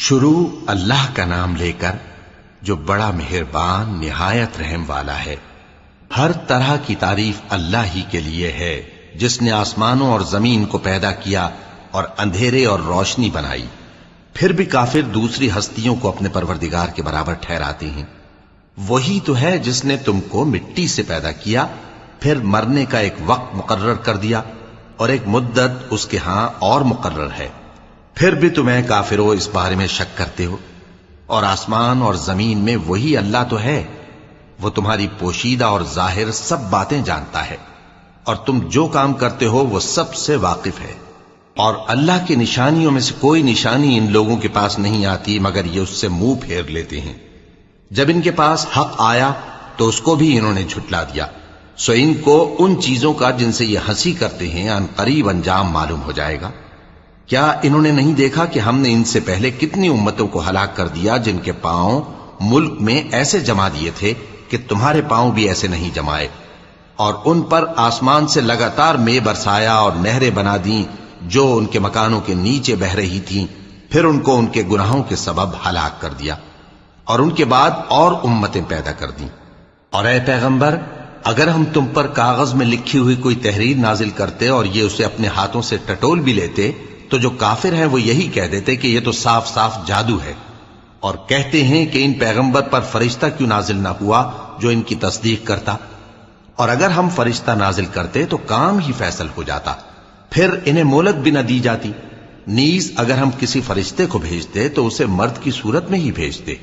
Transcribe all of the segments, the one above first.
شروع اللہ کا نام لے کر جو بڑا مہربان نہایت رحم والا ہے۔ ہر طرح کی تعریف اللہ ہی کے لیے ہے جس نے آسمانوں اور زمین کو پیدا کیا اور اندھیرے اور روشنی بنائی۔ پھر بھی کافر دوسری ہستیوں کو اپنے پروردگار کے برابر ٹھہراتے ہیں۔ وہی تو ہے جس نے تم کو مٹی سے پیدا کیا، پھر مرنے کا ایک وقت مقرر کر دیا اور ایک مدت اس کے ہاں اور مقرر ہے۔ پھر بھی تمہیں کافروں اس بارے میں شک کرتے ہو، اور آسمان اور زمین میں وہی اللہ تو ہے۔ وہ تمہاری پوشیدہ اور ظاہر سب باتیں جانتا ہے، اور تم جو کام کرتے ہو وہ سب سے واقف ہے۔ اور اللہ کی نشانیوں میں سے کوئی نشانی ان لوگوں کے پاس نہیں آتی مگر یہ اس سے منہ پھیر لیتے ہیں۔ جب ان کے پاس حق آیا تو اس کو بھی انہوں نے جھٹلا دیا، سو ان کو ان چیزوں کا جن سے یہ ہنسی کرتے ہیں ان قریب انجام معلوم ہو جائے گا۔ کیا انہوں نے نہیں دیکھا کہ ہم نے ان سے پہلے کتنی امتوں کو ہلاک کر دیا جن کے پاؤں ملک میں ایسے جما دیے تھے کہ تمہارے پاؤں بھی ایسے نہیں جمائے، اور ان پر آسمان سے لگاتار مے برسایا اور نہریں بنا دیں جو ان کے مکانوں کے نیچے بہ رہی تھیں، پھر ان کو ان کے گناہوں کے سبب ہلاک کر دیا، اور ان کے بعد اور امتیں پیدا کر دیں۔ اور اے پیغمبر، اگر ہم تم پر کاغذ میں لکھی ہوئی کوئی تحریر نازل کرتے اور یہ اسے اپنے ہاتھوں سے ٹٹول بھی لیتے تو جو کافر ہیں وہ یہی کہہ دیتے کہ یہ تو صاف صاف جادو ہے، اور کہتے ہیں کہ ان پیغمبر پر فرشتہ کیوں نازل نہ ہوا جو ان کی تصدیق کرتا، اور اگر ہم فرشتہ نازل کرتے تو کام ہی فیصل ہو جاتا، پھر انہیں مہلت بھی نہ دی جاتی۔ نیز اگر ہم کسی فرشتے کو بھیجتے تو اسے مرد کی صورت میں ہی بھیجتے،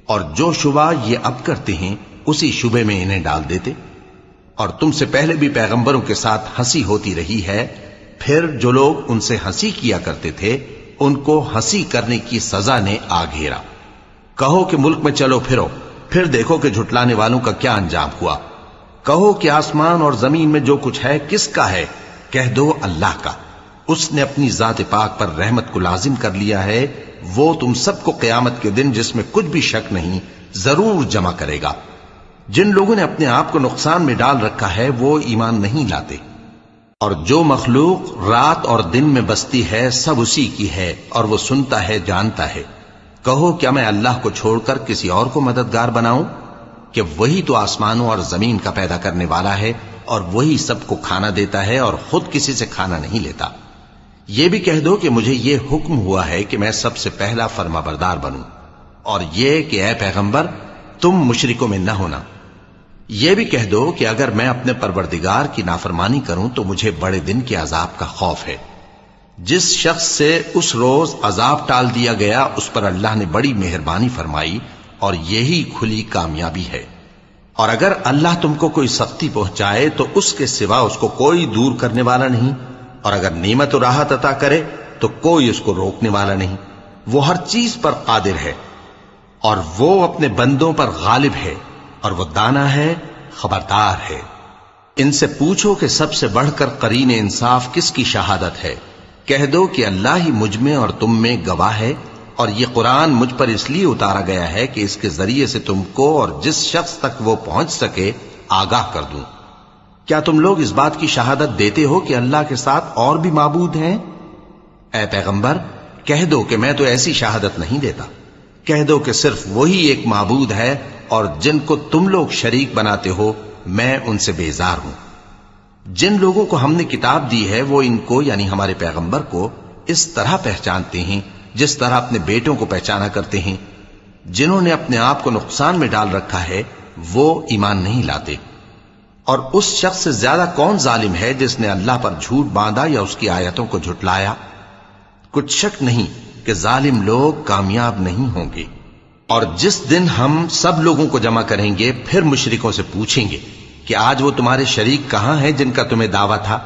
اور جو شبہ یہ اب کرتے ہیں اسی شبے میں انہیں ڈال دیتے۔ اور تم سے پہلے بھی پیغمبروں کے ساتھ ہنسی ہوتی رہی ہے، پھر جو لوگ ان سے ہنسی کیا کرتے تھے ان کو ہنسی کرنے کی سزا نے آ گھیرا۔ کہو کہ ملک میں چلو پھرو، پھر دیکھو کہ جھٹلانے والوں کا کیا انجام ہوا۔ کہو کہ آسمان اور زمین میں جو کچھ ہے کس کا ہے؟ کہہ دو اللہ کا۔ اس نے اپنی ذات پاک پر رحمت کو لازم کر لیا ہے، وہ تم سب کو قیامت کے دن جس میں کچھ بھی شک نہیں ضرور جمع کرے گا۔ جن لوگوں نے اپنے آپ کو نقصان میں ڈال رکھا ہے وہ ایمان نہیں لاتے، اور جو مخلوق رات اور دن میں بستی ہے سب اسی کی ہے، اور وہ سنتا ہے جانتا ہے۔ کہو کیا میں اللہ کو چھوڑ کر کسی اور کو مددگار بناؤں؟ کہ وہی تو آسمانوں اور زمین کا پیدا کرنے والا ہے، اور وہی سب کو کھانا دیتا ہے اور خود کسی سے کھانا نہیں لیتا۔ یہ بھی کہہ دو کہ مجھے یہ حکم ہوا ہے کہ میں سب سے پہلا فرما بردار بنوں، اور یہ کہ اے پیغمبر تم مشرکوں میں نہ ہونا۔ یہ بھی کہہ دو کہ اگر میں اپنے پروردگار کی نافرمانی کروں تو مجھے بڑے دن کے عذاب کا خوف ہے۔ جس شخص سے اس روز عذاب ٹال دیا گیا اس پر اللہ نے بڑی مہربانی فرمائی، اور یہی کھلی کامیابی ہے۔ اور اگر اللہ تم کو کوئی سختی پہنچائے تو اس کے سوا اس کو کوئی دور کرنے والا نہیں، اور اگر نعمت و راحت عطا کرے تو کوئی اس کو روکنے والا نہیں۔ وہ ہر چیز پر قادر ہے، اور وہ اپنے بندوں پر غالب ہے، اور وہ دانا ہے، خبردار ہے۔ ان سے پوچھو کہ سب سے بڑھ کر قرین انصاف کس کی شہادت ہے؟ کہہ دو کہ اللہ ہی مجھ میں اور تم میں گواہ ہے، اور یہ قرآن مجھ پر اس لیے اتارا گیا ہے کہ اس کے ذریعے سے تم کو اور جس شخص تک وہ پہنچ سکے آگاہ کر دوں۔ کیا تم لوگ اس بات کی شہادت دیتے ہو کہ اللہ کے ساتھ اور بھی معبود ہیں؟ اے پیغمبر کہہ دو کہ میں تو ایسی شہادت نہیں دیتا۔ کہہ دو کہ صرف وہی ایک معبود ہے، اور جن کو تم لوگ شریک بناتے ہو میں ان سے بیزار ہوں۔ جن لوگوں کو ہم نے کتاب دی ہے وہ ان کو یعنی ہمارے پیغمبر کو اس طرح پہچانتے ہیں جس طرح اپنے بیٹوں کو پہچانا کرتے ہیں۔ جنہوں نے اپنے آپ کو نقصان میں ڈال رکھا ہے وہ ایمان نہیں لاتے۔ اور اس شخص سے زیادہ کون ظالم ہے جس نے اللہ پر جھوٹ باندھا یا اس کی آیتوں کو جھٹلایا؟ کچھ شک نہیں کہ ظالم لوگ کامیاب نہیں ہوں گے۔ اور جس دن ہم سب لوگوں کو جمع کریں گے پھر مشرکوں سے پوچھیں گے کہ آج وہ تمہارے شریک کہاں ہیں جن کا تمہیں دعویٰ تھا؟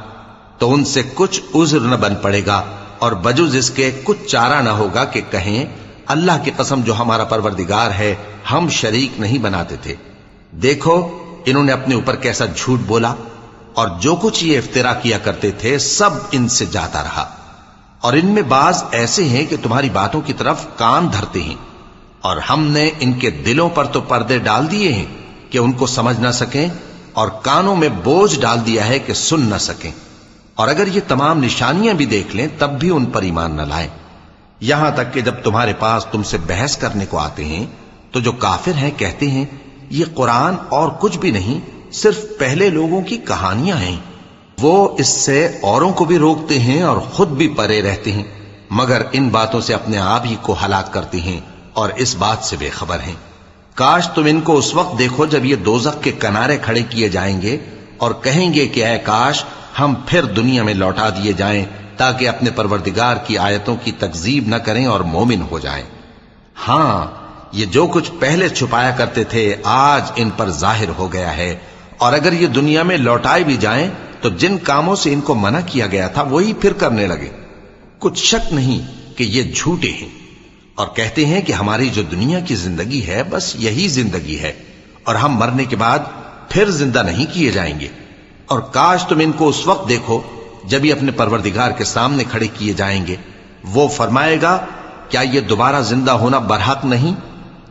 تو ان سے کچھ عذر نہ بن پڑے گا، اور بجز اس کے کچھ چارہ نہ ہوگا کہ کہیں اللہ کی قسم جو ہمارا پروردگار ہے ہم شریک نہیں بناتے تھے۔ دیکھو انہوں نے اپنے اوپر کیسا جھوٹ بولا، اور جو کچھ یہ افترا کیا کرتے تھے سب ان سے جاتا رہا۔ اور ان میں بعض ایسے ہیں کہ تمہاری باتوں کی طرف کان دھرتے ہیں، اور ہم نے ان کے دلوں پر تو پردے ڈال دیے ہیں کہ ان کو سمجھ نہ سکیں، اور کانوں میں بوجھ ڈال دیا ہے کہ سن نہ سکیں۔ اور اگر یہ تمام نشانیاں بھی دیکھ لیں تب بھی ان پر ایمان نہ لائیں۔ یہاں تک کہ جب تمہارے پاس تم سے بحث کرنے کو آتے ہیں تو جو کافر ہیں کہتے ہیں یہ قرآن اور کچھ بھی نہیں، صرف پہلے لوگوں کی کہانیاں ہیں۔ وہ اس سے اوروں کو بھی روکتے ہیں اور خود بھی پرے رہتے ہیں، مگر ان باتوں سے اپنے آپ ہی کو ہلاک کرتے ہیں اور اس بات سے بے خبر ہیں۔ کاش تم ان کو اس وقت دیکھو جب یہ دوزخ کے کنارے کھڑے کیے جائیں گے اور کہیں گے کہ اے کاش ہم پھر دنیا میں لوٹا دیے جائیں تاکہ اپنے پروردگار کی آیتوں کی تکذیب نہ کریں اور مومن ہو جائیں۔ ہاں، یہ جو کچھ پہلے چھپایا کرتے تھے آج ان پر ظاہر ہو گیا ہے، اور اگر یہ دنیا میں لوٹائے بھی جائیں تو جن کاموں سے ان کو منع کیا گیا تھا وہی پھر کرنے لگے۔ کچھ شک نہیں کہ یہ جھوٹے ہیں اور کہتے ہیں کہ ہماری جو دنیا کی زندگی ہے بس یہی زندگی ہے اور ہم مرنے کے بعد پھر زندہ نہیں کیے جائیں گے۔ اور کاش تم ان کو اس وقت دیکھو جب یہ اپنے پروردگار کے سامنے کھڑے کیے جائیں گے، وہ فرمائے گا کیا یہ دوبارہ زندہ ہونا برحق نہیں؟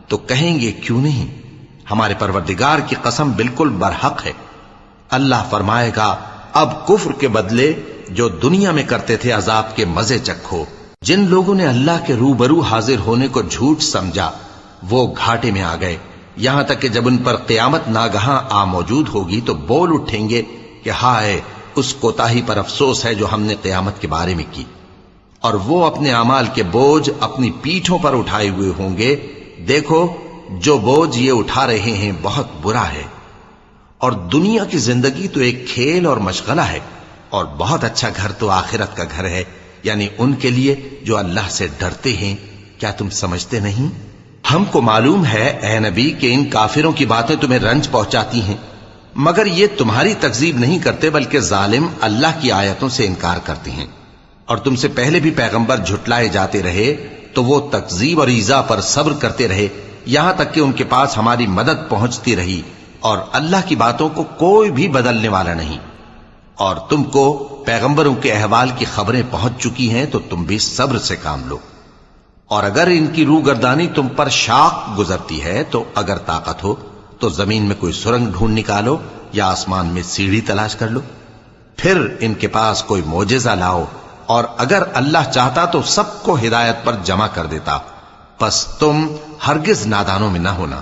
تو کہیں گے کیوں نہیں، ہمارے پروردگار کی قسم بالکل برحق ہے۔ اللہ فرمائے گا اب کفر کے بدلے جو دنیا میں کرتے تھے عذاب کے مزے چکھو۔ جن لوگوں نے اللہ کے روبرو حاضر ہونے کو جھوٹ سمجھا وہ گھاٹے میں آ گئے، یہاں تک کہ جب ان پر قیامت ناگہاں آ موجود ہوگی تو بول اٹھیں گے کہ ہائے اس کوتاہی پر افسوس ہے جو ہم نے قیامت کے بارے میں کی، اور وہ اپنے اعمال کے بوجھ اپنی پیٹھوں پر اٹھائے ہوئے ہوں گے۔ دیکھو جو بوجھ یہ اٹھا رہے ہیں بہت برا ہے، اور دنیا کی زندگی تو ایک کھیل اور مشغلہ ہے، اور بہت اچھا گھر تو آخرت کا گھر ہے، یعنی ان کے لیے جو اللہ سے ڈرتے ہیں۔ کیا تم سمجھتے نہیں؟ ہم کو معلوم ہے اے نبی کہ ان کافروں کی باتیں تمہیں رنج پہنچاتی ہیں، مگر یہ تمہاری تکذیب نہیں کرتے بلکہ ظالم اللہ کی آیتوں سے انکار کرتے ہیں، اور تم سے پہلے بھی پیغمبر جھٹلائے جاتے رہے تو وہ تکذیب اور ایذا پر صبر کرتے رہے یہاں تک کہ ان کے پاس ہماری مدد پہنچتی رہی، اور اللہ کی باتوں کو کوئی بھی بدلنے والا نہیں۔ اور تم کو پیغمبروں کے احوال کی خبریں پہنچ چکی ہیں تو تم بھی صبر سے کام لو، اور اگر ان کی روح گردانی تم پر شاق گزرتی ہے تو اگر طاقت ہو تو زمین میں کوئی سرنگ ڈھونڈ نکالو یا آسمان میں سیڑھی تلاش کر لو، پھر ان کے پاس کوئی معجزہ لاؤ، اور اگر اللہ چاہتا تو سب کو ہدایت پر جمع کر دیتا، پس تم ہرگز نادانوں میں نہ ہونا۔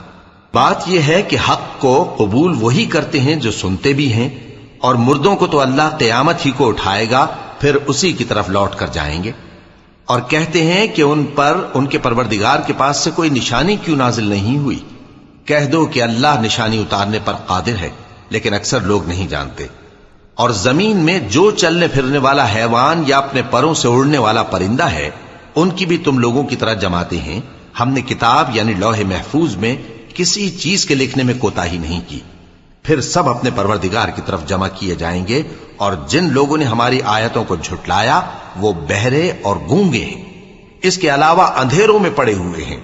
بات یہ ہے کہ حق کو قبول وہی کرتے ہیں جو سنتے بھی ہیں، اور مردوں کو تو اللہ قیامت ہی کو اٹھائے گا، پھر اسی کی طرف لوٹ کر جائیں گے۔ اور کہتے ہیں کہ ان پر ان کے پروردگار کے پاس سے کوئی نشانی کیوں نازل نہیں ہوئی؟ کہہ دو کہ اللہ نشانی اتارنے پر قادر ہے، لیکن اکثر لوگ نہیں جانتے۔ اور زمین میں جو چلنے پھرنے والا حیوان یا اپنے پروں سے اڑنے والا پرندہ ہے ان کی بھی تم لوگوں کی طرح جماتے ہیں۔ ہم نے کتاب یعنی لوح محفوظ میں کسی چیز کے لکھنے میں کوتاہی نہیں کی، پھر سب اپنے پروردگار کی طرف جمع کیے جائیں گے، اور جن لوگوں نے ہماری آیتوں کو جھٹلایا وہ بہرے اور گونگے ہیں، اس کے علاوہ اندھیروں میں پڑے ہوئے ہیں۔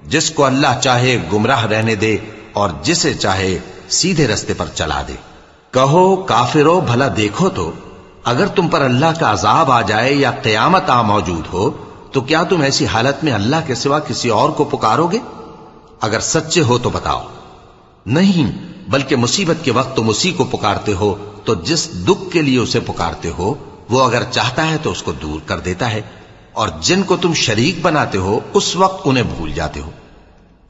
جس کو اللہ چاہے گمراہ رہنے دے اور جسے چاہے سیدھے رستے پر چلا دے۔ کہو کافرو بھلا دیکھو تو اگر تم پر اللہ کا عذاب آ جائے یا قیامت آ موجود ہو تو کیا تم ایسی حالت میں اللہ کے سوا کسی اور کو پکارو گے؟ اگر سچے ہو تو بتاؤ۔ نہیں، بلکہ مصیبت کے وقت تم اسی کو پکارتے ہو، تو جس دکھ کے لیے اسے پکارتے ہو وہ اگر چاہتا ہے تو اس کو دور کر دیتا ہے، اور جن کو تم شریک بناتے ہو اس وقت انہیں بھول جاتے ہو۔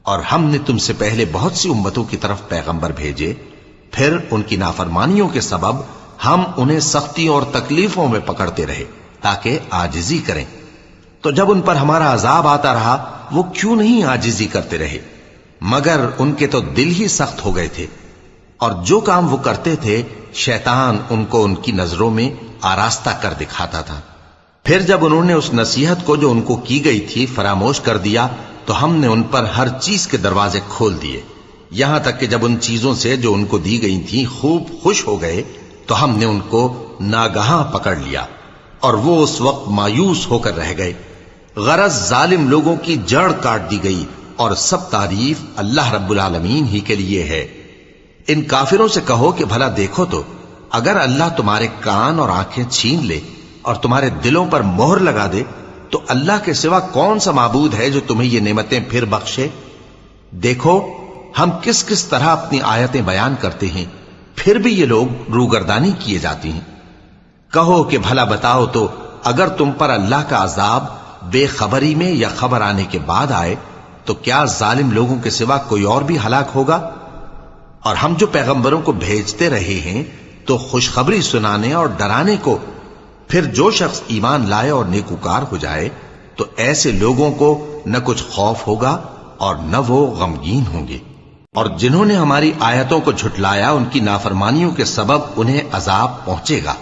اور ہم نے تم سے پہلے بہت سی امتوں کی طرف پیغمبر بھیجے، پھر ان کی نافرمانیوں کے سبب ہم انہیں سختیوں اور تکلیفوں میں پکڑتے رہے تاکہ عاجزی کریں، تو جب ان پر ہمارا عذاب آتا رہا وہ کیوں نہیں عاجزی کرتے رہے، مگر ان کے تو دل ہی سخت ہو گئے تھے، اور جو کام وہ کرتے تھے شیطان ان کو ان کی نظروں میں آراستہ کر دکھاتا تھا۔ پھر جب انہوں نے اس نصیحت کو جو ان کو کی گئی تھی فراموش کر دیا تو ہم نے ان پر ہر چیز کے دروازے کھول دیے، یہاں تک کہ جب ان چیزوں سے جو ان کو دی گئی تھیں خوب خوش ہو گئے تو ہم نے ان کو ناگہاں پکڑ لیا، اور وہ اس وقت مایوس ہو کر رہ گئے۔ غرض ظالم لوگوں کی جڑ کاٹ دی گئی، اور سب تعریف اللہ رب العالمین ہی کے لیے ہے۔ ان کافروں سے کہو کہ بھلا دیکھو تو اگر اللہ تمہارے کان اور آنکھیں چھین لے اور تمہارے دلوں پر مہر لگا دے تو اللہ کے سوا کون سا معبود ہے جو تمہیں یہ نعمتیں پھر بخشے؟ دیکھو ہم کس کس طرح اپنی آیتیں بیان کرتے ہیں، پھر بھی یہ لوگ روگردانی کیے جاتی ہیں۔ کہو کہ بھلا بتاؤ تو اگر تم پر اللہ کا عذاب بے خبری میں یا خبر آنے کے بعد آئے تو کیا ظالم لوگوں کے سوا کوئی اور بھی ہلاک ہوگا؟ اور ہم جو پیغمبروں کو بھیجتے رہے ہیں تو خوشخبری سنانے اور ڈرانے کو، پھر جو شخص ایمان لائے اور نیکوکار ہو جائے تو ایسے لوگوں کو نہ کچھ خوف ہوگا اور نہ وہ غمگین ہوں گے۔ اور جنہوں نے ہماری آیتوں کو جھٹلایا ان کی نافرمانیوں کے سبب انہیں عذاب پہنچے گا۔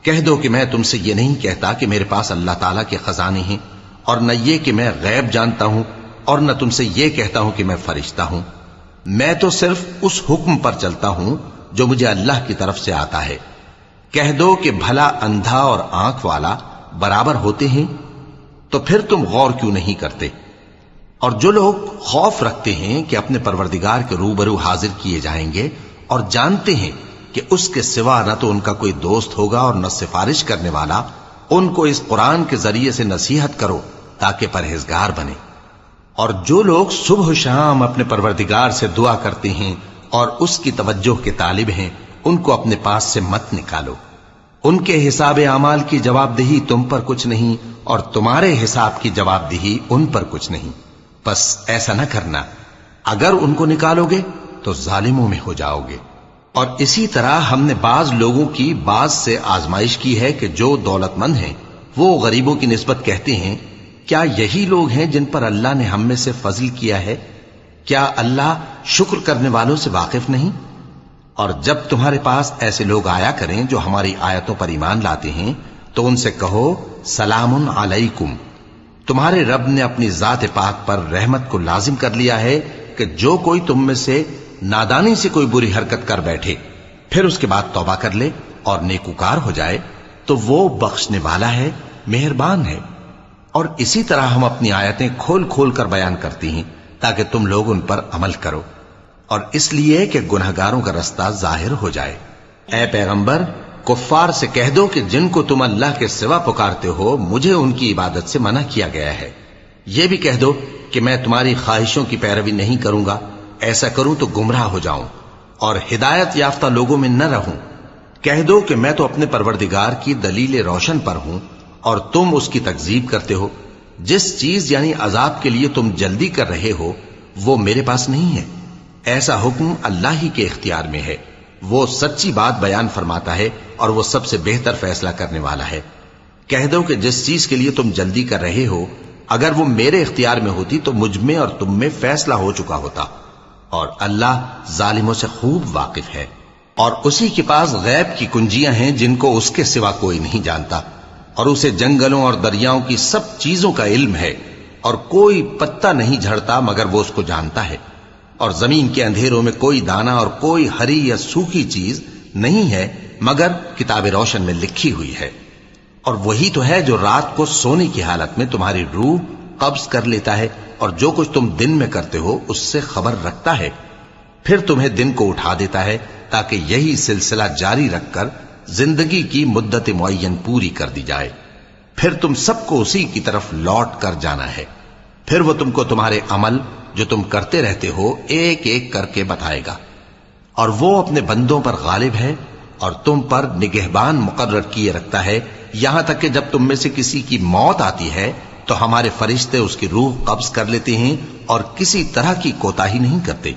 کہہ دو کہ میں تم سے یہ نہیں کہتا کہ میرے پاس اللہ تعالیٰ کے خزانے ہیں، اور نہ یہ کہ میں غیب جانتا ہوں، اور نہ تم سے یہ کہتا ہوں کہ میں فرشتہ ہوں۔ میں تو صرف اس حکم پر چلتا ہوں جو مجھے اللہ کی طرف سے آتا ہے۔ کہہ دو کہ بھلا اندھا اور آنکھ والا برابر ہوتے ہیں؟ تو پھر تم غور کیوں نہیں کرتے؟ اور جو لوگ خوف رکھتے ہیں کہ اپنے پروردگار کے روبرو حاضر کیے جائیں گے اور جانتے ہیں کہ اس کے سوا نہ تو ان کا کوئی دوست ہوگا اور نہ سفارش کرنے والا، ان کو اس قرآن کے ذریعے سے نصیحت کرو تاکہ پرہیزگار بنے۔ اور جو لوگ صبح و شام اپنے پروردگار سے دعا کرتے ہیں اور اس کی توجہ کے طالب ہیں، ان کو اپنے پاس سے مت نکالو۔ ان کے حساب اعمال کی جواب دہی تم پر کچھ نہیں، اور تمہارے حساب کی جواب دہی ان پر کچھ نہیں۔ بس ایسا نہ کرنا، اگر ان کو نکالو گے تو ظالموں میں ہو جاؤ گے۔ اور اسی طرح ہم نے بعض لوگوں کی بعض سے آزمائش کی ہے کہ جو دولت مند ہیں وہ غریبوں کی نسبت کہتے ہیں کیا یہی لوگ ہیں جن پر اللہ نے ہم میں سے فضل کیا ہے؟ کیا اللہ شکر کرنے والوں سے واقف نہیں؟ اور جب تمہارے پاس ایسے لوگ آیا کریں جو ہماری آیتوں پر ایمان لاتے ہیں تو ان سے کہو سلام علیکم، تمہارے رب نے اپنی ذات پاک پر رحمت کو لازم کر لیا ہے کہ جو کوئی تم میں سے نادانی سے کوئی بری حرکت کر بیٹھے پھر اس کے بعد توبہ کر لے اور نیکوکار ہو جائے تو وہ بخشنے والا ہے، مہربان ہے۔ اور اسی طرح ہم اپنی آیتیں کھول کھول کر بیان کرتی ہیں تاکہ تم لوگ ان پر عمل کرو، اور اس لیے کہ گنہگاروں کا رستہ ظاہر ہو جائے۔ اے پیغمبر، کفار سے کہہ دو کہ جن کو تم اللہ کے سوا پکارتے ہو مجھے ان کی عبادت سے منع کیا گیا ہے۔ یہ بھی کہہ دو کہ میں تمہاری خواہشوں کی پیروی نہیں کروں گا، ایسا کروں تو گمراہ ہو جاؤں اور ہدایت یافتہ لوگوں میں نہ رہوں۔ کہہ دو کہ میں تو اپنے پروردگار کی دلیل روشن پر ہوں اور تم اس کی تکذیب کرتے ہو۔ جس چیز یعنی عذاب کے لیے تم جلدی کر رہے ہو وہ میرے پاس نہیں ہے، ایسا حکم اللہ ہی کے اختیار میں ہے۔ وہ سچی بات بیان فرماتا ہے اور وہ سب سے بہتر فیصلہ کرنے والا ہے۔ کہہ دو کہ جس چیز کے لیے تم جلدی کر رہے ہو اگر وہ میرے اختیار میں ہوتی تو مجھ میں اور تم میں فیصلہ ہو چکا ہوتا، اور اللہ ظالموں سے خوب واقف ہے۔ اور اسی کے پاس غیب کی کنجیاں ہیں جن کو اس کے سوا کوئی نہیں جانتا، اور اسے جنگلوں اور دریاؤں کی سب چیزوں کا علم ہے، اور کوئی پتا نہیں جھڑتا مگر وہ اس کو جانتا ہے، اور زمین کے اندھیروں میں کوئی دانہ اور کوئی ہری یا سوکھی چیز نہیں ہے مگر کتاب روشن میں لکھی ہوئی ہے۔ اور وہی تو ہے جو رات کو سونے کی حالت میں تمہاری روح قبض کر لیتا ہے، اور جو کچھ تم دن میں کرتے ہو اس سے خبر رکھتا ہے، پھر تمہیں دن کو اٹھا دیتا ہے تاکہ یہی سلسلہ جاری رکھ کر زندگی کی مدت معین پوری کر دی جائے۔ پھر تم سب کو اسی کی طرف لوٹ کر جانا ہے، پھر وہ تم کو تمہارے عمل جو تم کرتے رہتے ہو ایک ایک کر کے بتائے گا۔ اور وہ اپنے بندوں پر غالب ہے اور تم پر نگہبان مقرر کیے رکھتا ہے، یہاں تک کہ جب تم میں سے کسی کی موت آتی ہے تو ہمارے فرشتے اس کی روح قبض کر لیتے ہیں اور کسی طرح کی کوتاہی نہیں کرتے۔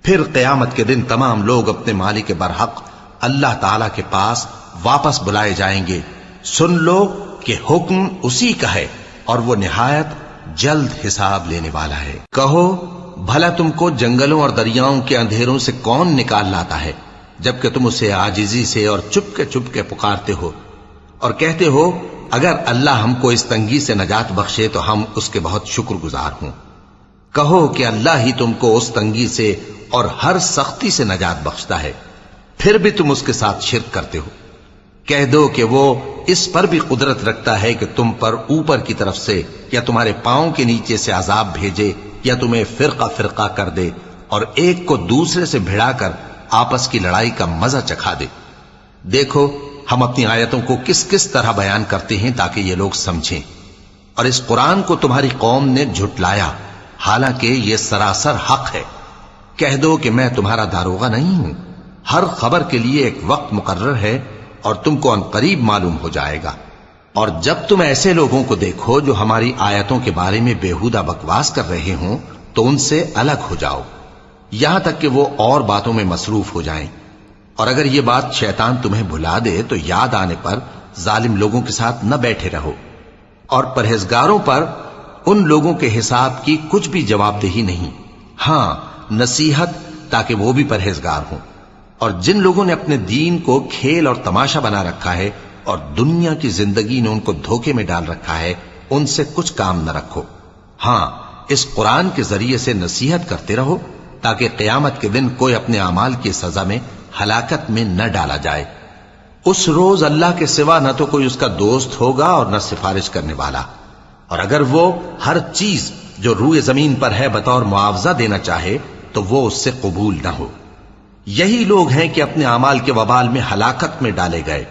پھر قیامت کے دن تمام لوگ اپنے مالک برحق اللہ تعالی کے پاس واپس بلائے جائیں گے۔ سن لو کہ حکم اسی کا ہے اور وہ نہایت جلد حساب لینے والا ہے۔ کہو بھلا تم کو جنگلوں اور دریاؤں کے اندھیروں سے کون نکال لاتا ہے جبکہ تم اسے عاجزی سے اور چپ کے پکارتے ہو اور کہتے ہو اگر اللہ ہم کو اس تنگی سے نجات بخشے تو ہم اس کے بہت شکر گزار ہوں۔ کہو کہ اللہ ہی تم کو اس تنگی سے اور ہر سختی سے نجات بخشتا ہے، پھر بھی تم اس کے ساتھ شرک کرتے ہو۔ کہہ دو کہ وہ اس پر بھی قدرت رکھتا ہے کہ تم پر اوپر کی طرف سے یا تمہارے پاؤں کے نیچے سے عذاب بھیجے یا تمہیں فرقہ فرقہ کر دے اور ایک کو دوسرے سے بھڑا کر آپس کی لڑائی کا مزہ چکھا دے۔ دیکھو ہم اپنی آیتوں کو کس کس طرح بیان کرتے ہیں تاکہ یہ لوگ سمجھیں۔ اور اس قرآن کو تمہاری قوم نے جھٹلایا حالانکہ یہ سراسر حق ہے۔ کہہ دو کہ میں تمہارا داروغہ نہیں ہوں، ہر خبر کے لیے ایک وقت مقرر ہے اور تم کو عنقریب معلوم ہو جائے گا۔ اور جب تم ایسے لوگوں کو دیکھو جو ہماری آیتوں کے بارے میں بےہودہ بکواس کر رہے ہوں تو ان سے الگ ہو جاؤ، یہاں تک کہ وہ اور باتوں میں مصروف ہو جائیں۔ اور اگر یہ بات شیطان تمہیں بھلا دے تو یاد آنے پر ظالم لوگوں کے ساتھ نہ بیٹھے رہو، اور پرہیزگاروں پر ان لوگوں کے حساب کی کچھ بھی جواب دہی نہیں، ہاں نصیحت تاکہ وہ بھی پرہیزگار ہوں۔ اور جن لوگوں نے اپنے دین کو کھیل اور تماشا بنا رکھا ہے اور دنیا کی زندگی نے ان کو دھوکے میں ڈال رکھا ہے، ان سے کچھ کام نہ رکھو، ہاں اس قرآن کے ذریعے سے نصیحت کرتے رہو تاکہ قیامت کے دن کوئی اپنے اعمال کی سزا میں ہلاکت میں نہ ڈالا جائے۔ اس روز اللہ کے سوا نہ تو کوئی اس کا دوست ہوگا اور نہ سفارش کرنے والا، اور اگر وہ ہر چیز جو روئے زمین پر ہے بطور معاوضہ دینا چاہے تو وہ اس سے قبول نہ ہو۔ یہی لوگ ہیں کہ اپنے اعمال کے وبال میں ہلاکت میں ڈالے گئے،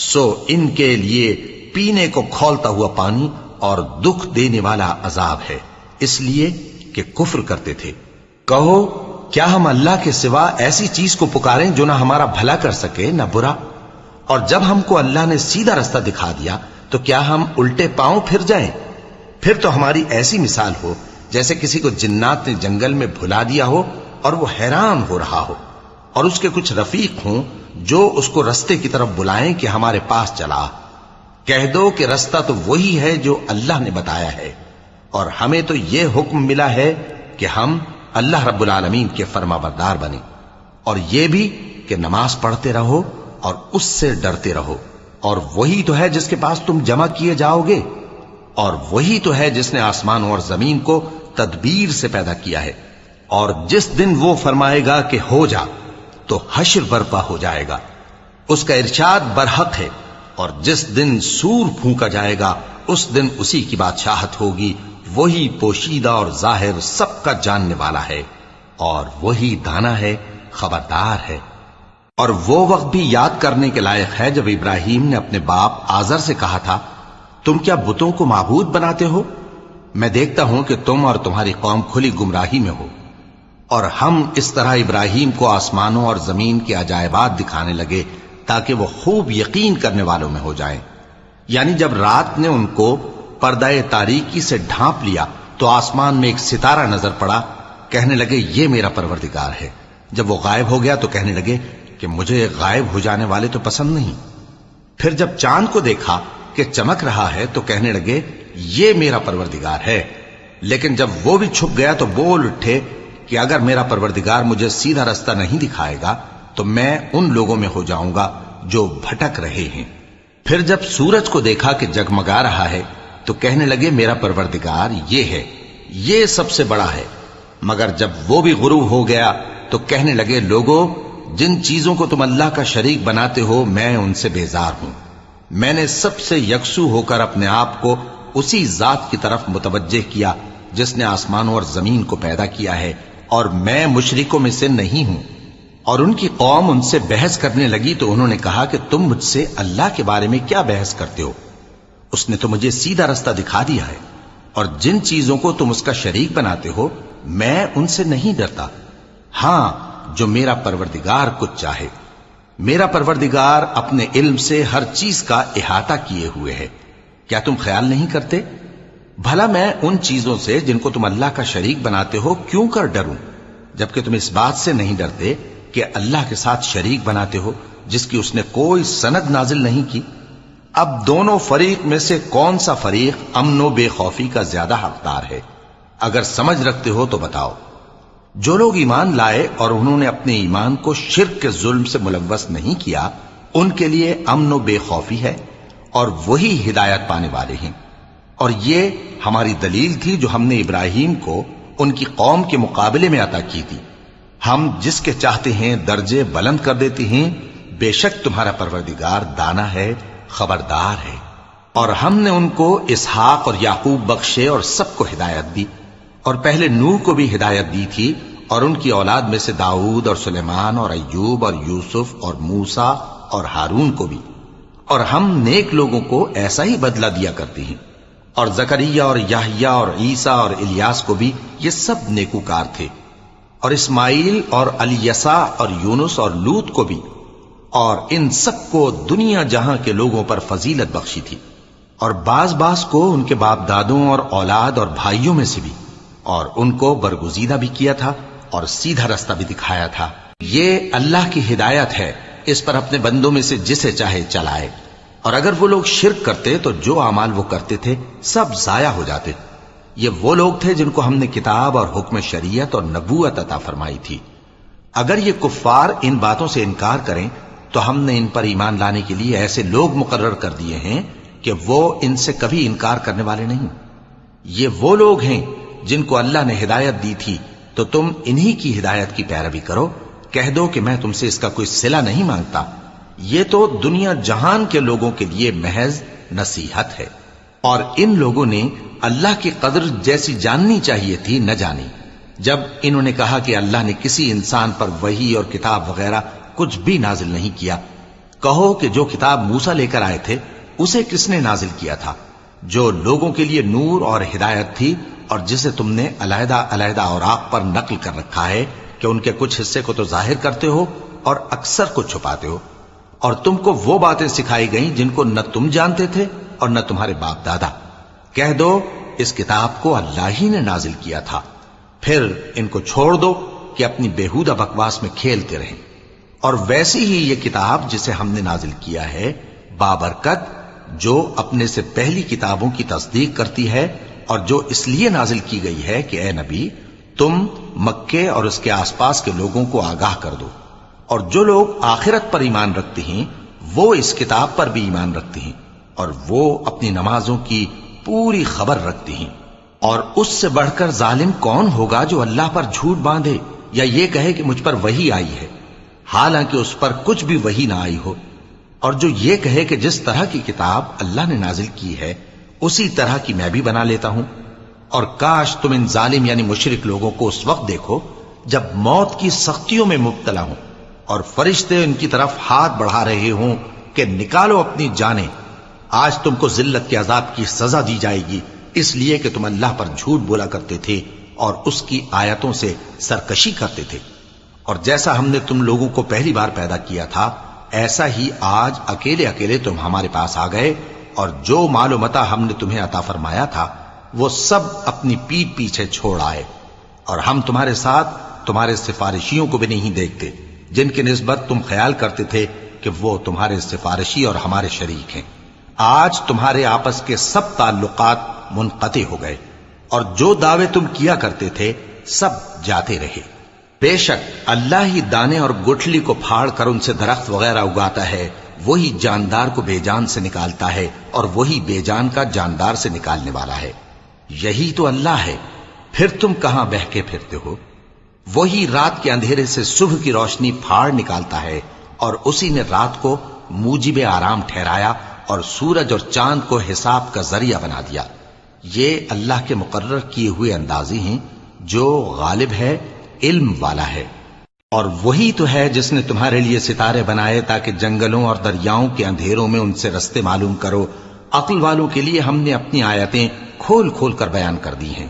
سو ان کے لیے پینے کو کھولتا ہوا پانی اور دکھ دینے والا عذاب ہے، اس لیے کہ کفر کرتے تھے۔ کہو کیا ہم اللہ کے سوا ایسی چیز کو پکاریں جو نہ ہمارا بھلا کر سکے نہ برا؟ اور جب ہم کو اللہ نے سیدھا رستہ دکھا دیا تو کیا ہم الٹے پاؤں پھر جائیں؟ پھر تو ہماری ایسی مثال ہو جیسے کسی کو جنات نے جنگل میں بھلا دیا ہو اور وہ حیران ہو رہا ہو، اور اس کے کچھ رفیق ہوں جو اس کو رستے کی طرف بلائیں کہ ہمارے پاس چلا۔ کہہ دو کہ رستہ تو وہی ہے جو اللہ نے بتایا ہے، اور ہمیں تو یہ حکم ملا ہے کہ ہم اللہ رب العالمین کے فرما بردار بنیں، اور یہ بھی کہ نماز پڑھتے رہو اور اس سے ڈرتے رہو، اور وہی تو ہے جس کے پاس تم جمع کیے جاؤ گے، اور وہی تو ہے جس نے آسمانوں اور زمین کو تدبیر سے پیدا کیا ہے، اور جس دن وہ فرمائے گا کہ ہو جا تو حشر برپا ہو جائے گا، اس کا ارشاد برحق ہے، اور جس دن سور پھونکا جائے گا اس دن اسی کی بادشاہت ہوگی، وہی پوشیدہ اور ظاہر سب کا جاننے والا ہے، اور وہی دانا ہے، خبردار ہے۔ اور وہ وقت بھی یاد کرنے کے لائق ہے جب ابراہیم نے اپنے باپ آزر سے کہا تھا، تم کیا بتوں کو معبود بناتے ہو؟ میں دیکھتا ہوں کہ تم اور تمہاری قوم کھلی گمراہی میں ہو۔ اور ہم اس طرح ابراہیم کو آسمانوں اور زمین کے عجائبات دکھانے لگے تاکہ وہ خوب یقین کرنے والوں میں ہو جائیں۔ یعنی جب رات نے ان کو پردہ تاریکی سے ڈھانپ لیا تو آسمان میں ایک ستارہ نظر پڑا، کہنے لگے یہ میرا پروردگار ہے۔ جب وہ غائب ہو گیا تو کہنے لگے کہ مجھے غائب ہو جانے والے تو پسند نہیں۔ پھر جب چاند کو دیکھا کہ چمک رہا ہے تو کہنے لگے یہ میرا پروردگار ہے۔ لیکن جب وہ بھی چھپ گیا تو بول اٹھے کہ اگر میرا پروردگار مجھے سیدھا رستہ نہیں دکھائے گا تو میں ان لوگوں میں ہو جاؤں گا جو بھٹک رہے ہیں۔ پھر جب سورج کو دیکھا کہ جگمگا رہا ہے تو کہنے لگے میرا پروردگار یہ ہے، یہ سب سے بڑا ہے۔ مگر جب وہ بھی غروب ہو گیا تو کہنے لگے لوگو، جن چیزوں کو تم اللہ کا شریک بناتے ہو میں ان سے بیزار ہوں۔ میں نے سب سے یکسو ہو کر اپنے آپ کو اسی ذات کی طرف متوجہ کیا جس نے آسمانوں اور زمین کو پیدا کیا ہے، اور میں مشرکوں میں سے نہیں ہوں۔ اور ان کی قوم ان سے بحث کرنے لگی تو انہوں نے کہا کہ تم مجھ سے اللہ کے بارے میں کیا بحث کرتے ہو؟ اس نے تو مجھے سیدھا رستہ دکھا دیا ہے، اور جن چیزوں کو تم اس کا شریک بناتے ہو میں ان سے نہیں ڈرتا، ہاں جو میرا پروردگار کچھ چاہے۔ میرا پروردگار اپنے علم سے ہر چیز کا احاطہ کیے ہوئے ہے۔ کیا تم خیال نہیں کرتے؟ بھلا میں ان چیزوں سے جن کو تم اللہ کا شریک بناتے ہو کیوں کر ڈروں، جبکہ تم اس بات سے نہیں ڈرتے کہ اللہ کے ساتھ شریک بناتے ہو جس کی اس نے کوئی سند نازل نہیں کی۔ اب دونوں فریق میں سے کون سا فریق امن و بے خوفی کا زیادہ حقدار ہے؟ اگر سمجھ رکھتے ہو تو بتاؤ۔ جو لوگ ایمان لائے اور انہوں نے اپنے ایمان کو شرک کے ظلم سے ملوث نہیں کیا، ان کے لیے امن و بے خوفی ہے، اور وہی ہدایت پانے والے ہیں۔ اور یہ ہماری دلیل تھی جو ہم نے ابراہیم کو ان کی قوم کے مقابلے میں عطا کی تھی۔ ہم جس کے چاہتے ہیں درجے بلند کر دیتے ہیں، بے شک تمہارا پروردگار دانا ہے، خبردار ہے۔ اور ہم نے ان کو اسحاق اور یعقوب بخشے اور سب کو ہدایت دی، اور پہلے نوح کو بھی ہدایت دی تھی، اور ان کی اولاد میں سے داؤد اور سلیمان اور ایوب اور یوسف اور موسیٰ اور ہارون کو بھی۔ اور ہم نیک لوگوں کو ایسا ہی بدلہ دیا کرتے ہیں۔ اور زکریا اور یحییٰ اور عیسیٰ اور الیاس کو بھی، یہ سب نیکوکار تھے۔ اور اسماعیل اور الیسع اور یونس اور لوط کو بھی، اور ان سب کو دنیا جہاں کے لوگوں پر فضیلت بخشی تھی۔ اور بعض بعض کو ان کے باپ دادوں اور اولاد اور بھائیوں میں سے بھی، اور ان کو برگزیدہ بھی کیا تھا اور سیدھا رستہ بھی دکھایا تھا۔ یہ اللہ کی ہدایت ہے، اس پر اپنے بندوں میں سے جسے چاہے چلائے۔ اور اگر وہ لوگ شرک کرتے تو جو اعمال وہ کرتے تھے سب ضائع ہو جاتے۔ یہ وہ لوگ تھے جن کو ہم نے کتاب اور حکم شریعت اور نبوت عطا فرمائی تھی۔ اگر یہ کفار ان باتوں سے انکار کریں تو ہم نے ان پر ایمان لانے کے لیے ایسے لوگ مقرر کر دیے ہیں کہ وہ ان سے کبھی انکار کرنے والے نہیں۔ یہ وہ لوگ ہیں جن کو اللہ نے ہدایت دی تھی، تو تم انہی کی ہدایت کی پیروی کرو۔ کہہ دو کہ میں تم سے اس کا کوئی صلہ نہیں مانگتا، یہ تو دنیا جہان کے لوگوں کے لیے محض نصیحت ہے۔ اور ان لوگوں نے اللہ کی قدر جیسی جاننی چاہیے تھی نہ جانی، جب انہوں نے کہا کہ اللہ نے کسی انسان پر وحی اور کتاب وغیرہ کچھ بھی نازل نہیں کیا۔ کہو کہ جو کتاب موسیٰ لے کر آئے تھے اسے کس نے نازل کیا تھا؟ جو لوگوں کے لیے نور اور ہدایت تھی، اور جسے تم نے علیحدہ علیحدہ اوراق پر نقل کر رکھا ہے کہ ان کے کچھ حصے کو تو ظاہر کرتے ہو اور اکثر کو چھپاتے ہو۔ اور تم کو وہ باتیں سکھائی گئیں جن کو نہ تم جانتے تھے اور نہ تمہارے باپ دادا۔ کہہ دو اس کتاب کو اللہ ہی نے نازل کیا تھا، پھر ان کو چھوڑ دو کہ اپنی بیہودہ بکواس میں کھیلتے رہیں۔ اور ویسی ہی یہ کتاب جسے ہم نے نازل کیا ہے بابرکت، جو اپنے سے پہلی کتابوں کی تصدیق کرتی ہے، اور جو اس لیے نازل کی گئی ہے کہ اے نبی تم مکے اور اس کے آس پاس کے لوگوں کو آگاہ کر دو۔ اور جو لوگ آخرت پر ایمان رکھتے ہیں وہ اس کتاب پر بھی ایمان رکھتے ہیں، اور وہ اپنی نمازوں کی پوری خبر رکھتے ہیں۔ اور اس سے بڑھ کر ظالم کون ہوگا جو اللہ پر جھوٹ باندھے یا یہ کہے کہ مجھ پر وحی آئی ہے، حالانکہ اس پر کچھ بھی وحی نہ آئی ہو، اور جو یہ کہے کہ جس طرح کی کتاب اللہ نے نازل کی ہے اسی طرح کی میں بھی بنا لیتا ہوں۔ اور کاش تم ان ظالم یعنی مشرک لوگوں کو اس وقت دیکھو جب موت کی سختیوں میں مبتلا ہوں اور فرشتے ان کی طرف ہاتھ بڑھا رہے ہوں کہ نکالو اپنی جانیں، آج تم کو ذلت کے عذاب کی سزا دی جائے گی، اس لیے کہ تم اللہ پر جھوٹ بولا کرتے تھے اور اس کی آیتوں سے سرکشی کرتے تھے۔ اور جیسا ہم نے تم لوگوں کو پہلی بار پیدا کیا تھا ایسا ہی آج اکیلے اکیلے تم ہمارے پاس آ گئے، اور جو مال و متاع ہم نے تمہیں عطا فرمایا تھا وہ سب اپنی پیٹھ پیچھے چھوڑ آئے، اور ہم تمہارے ساتھ تمہارے سفارشیوں کو بھی نہیں دیکھتے جن کی نسبت تم خیال کرتے تھے کہ وہ تمہارے سفارشی اور ہمارے شریک ہیں۔ آج تمہارے آپس کے سب تعلقات منقطع ہو گئے، اور جو دعوے تم کیا کرتے تھے سب جاتے رہے۔ بے شک اللہ ہی دانے اور گٹھلی کو پھاڑ کر ان سے درخت وغیرہ اگاتا ہے، وہی جاندار کو بے جان سے نکالتا ہے اور وہی بے جان کا جاندار سے نکالنے والا ہے۔ یہی تو اللہ ہے، پھر تم کہاں بہکے پھرتے ہو؟ وہی رات کے اندھیرے سے صبح کی روشنی پھاڑ نکالتا ہے، اور اسی نے رات کو موجب آرام ٹھہرایا اور سورج اور چاند کو حساب کا ذریعہ بنا دیا۔ یہ اللہ کے مقرر کیے ہوئے اندازے ہیں جو غالب ہے، علم والا ہے۔ اور وہی تو ہے جس نے تمہارے لیے ستارے بنائے تاکہ جنگلوں اور دریاؤں کے اندھیروں میں ان سے رستے معلوم کرو۔ عقل والوں کے لیے ہم نے اپنی آیتیں کھول کھول کر بیان کر دی ہیں۔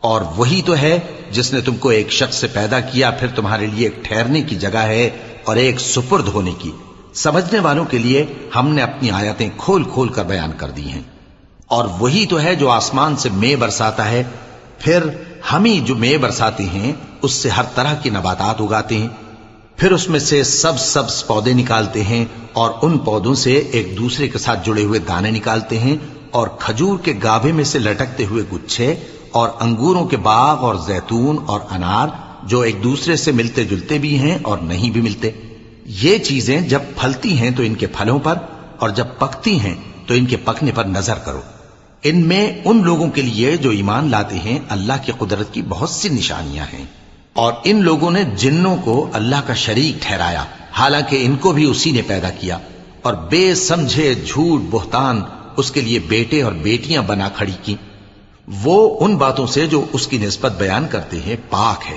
اور وہی تو ہے جس نے تم کو ایک شخص سے پیدا کیا، پھر تمہارے لیے ایک ٹھہرنے کی جگہ ہے اور ایک سپرد ہونے کی۔ سمجھنے والوں کے لیے ہم نے اپنی آیتیں کھول کھول کر بیان کر دی ہیں۔ اور وہی تو ہے جو آسمان سے مے برساتا ہے، پھر ہم ہی جو مے برساتے ہیں اس سے ہر طرح کی نباتات اگاتے ہیں، پھر اس میں سے سبز پودے نکالتے ہیں، اور ان پودوں سے ایک دوسرے کے ساتھ جڑے ہوئے دانے نکالتے ہیں، اور کھجور کے گابھے میں سے لٹکتے ہوئے گچھے، اور انگوروں کے باغ اور زیتون اور انار جو ایک دوسرے سے ملتے جلتے بھی ہیں اور نہیں بھی ملتے۔ یہ چیزیں جب پھلتی ہیں تو ان کے پھلوں پر، اور جب پکتی ہیں تو ان کے پکنے پر نظر کرو۔ ان میں ان لوگوں کے لیے جو ایمان لاتے ہیں اللہ کی قدرت کی بہت سی نشانیاں ہیں۔ اور ان لوگوں نے جنوں کو اللہ کا شریک ٹھہرایا، حالانکہ ان کو بھی اسی نے پیدا کیا، اور بے سمجھے جھوٹ بہتان اس کے لیے بیٹے اور بیٹیاں بنا کھڑی کی۔ وہ ان باتوں سے جو اس کی نسبت بیان کرتے ہیں پاک ہے،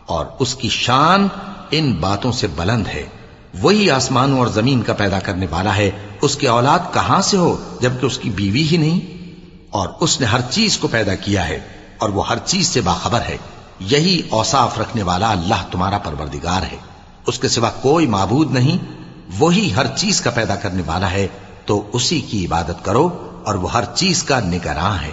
اور اس کی شان ان باتوں سے بلند ہے۔ وہی آسمانوں اور زمین کا پیدا کرنے والا ہے، اس کی اولاد کہاں سے ہو جبکہ اس کی بیوی ہی نہیں؟ اور اس نے ہر چیز کو پیدا کیا ہے اور وہ ہر چیز سے باخبر ہے۔ یہی اوصاف رکھنے والا اللہ تمہارا پروردگار ہے، اس کے سوا کوئی معبود نہیں۔ وہی ہر چیز کا پیدا کرنے والا ہے، تو اسی کی عبادت کرو اور وہ ہر چیز کا نگراں ہے۔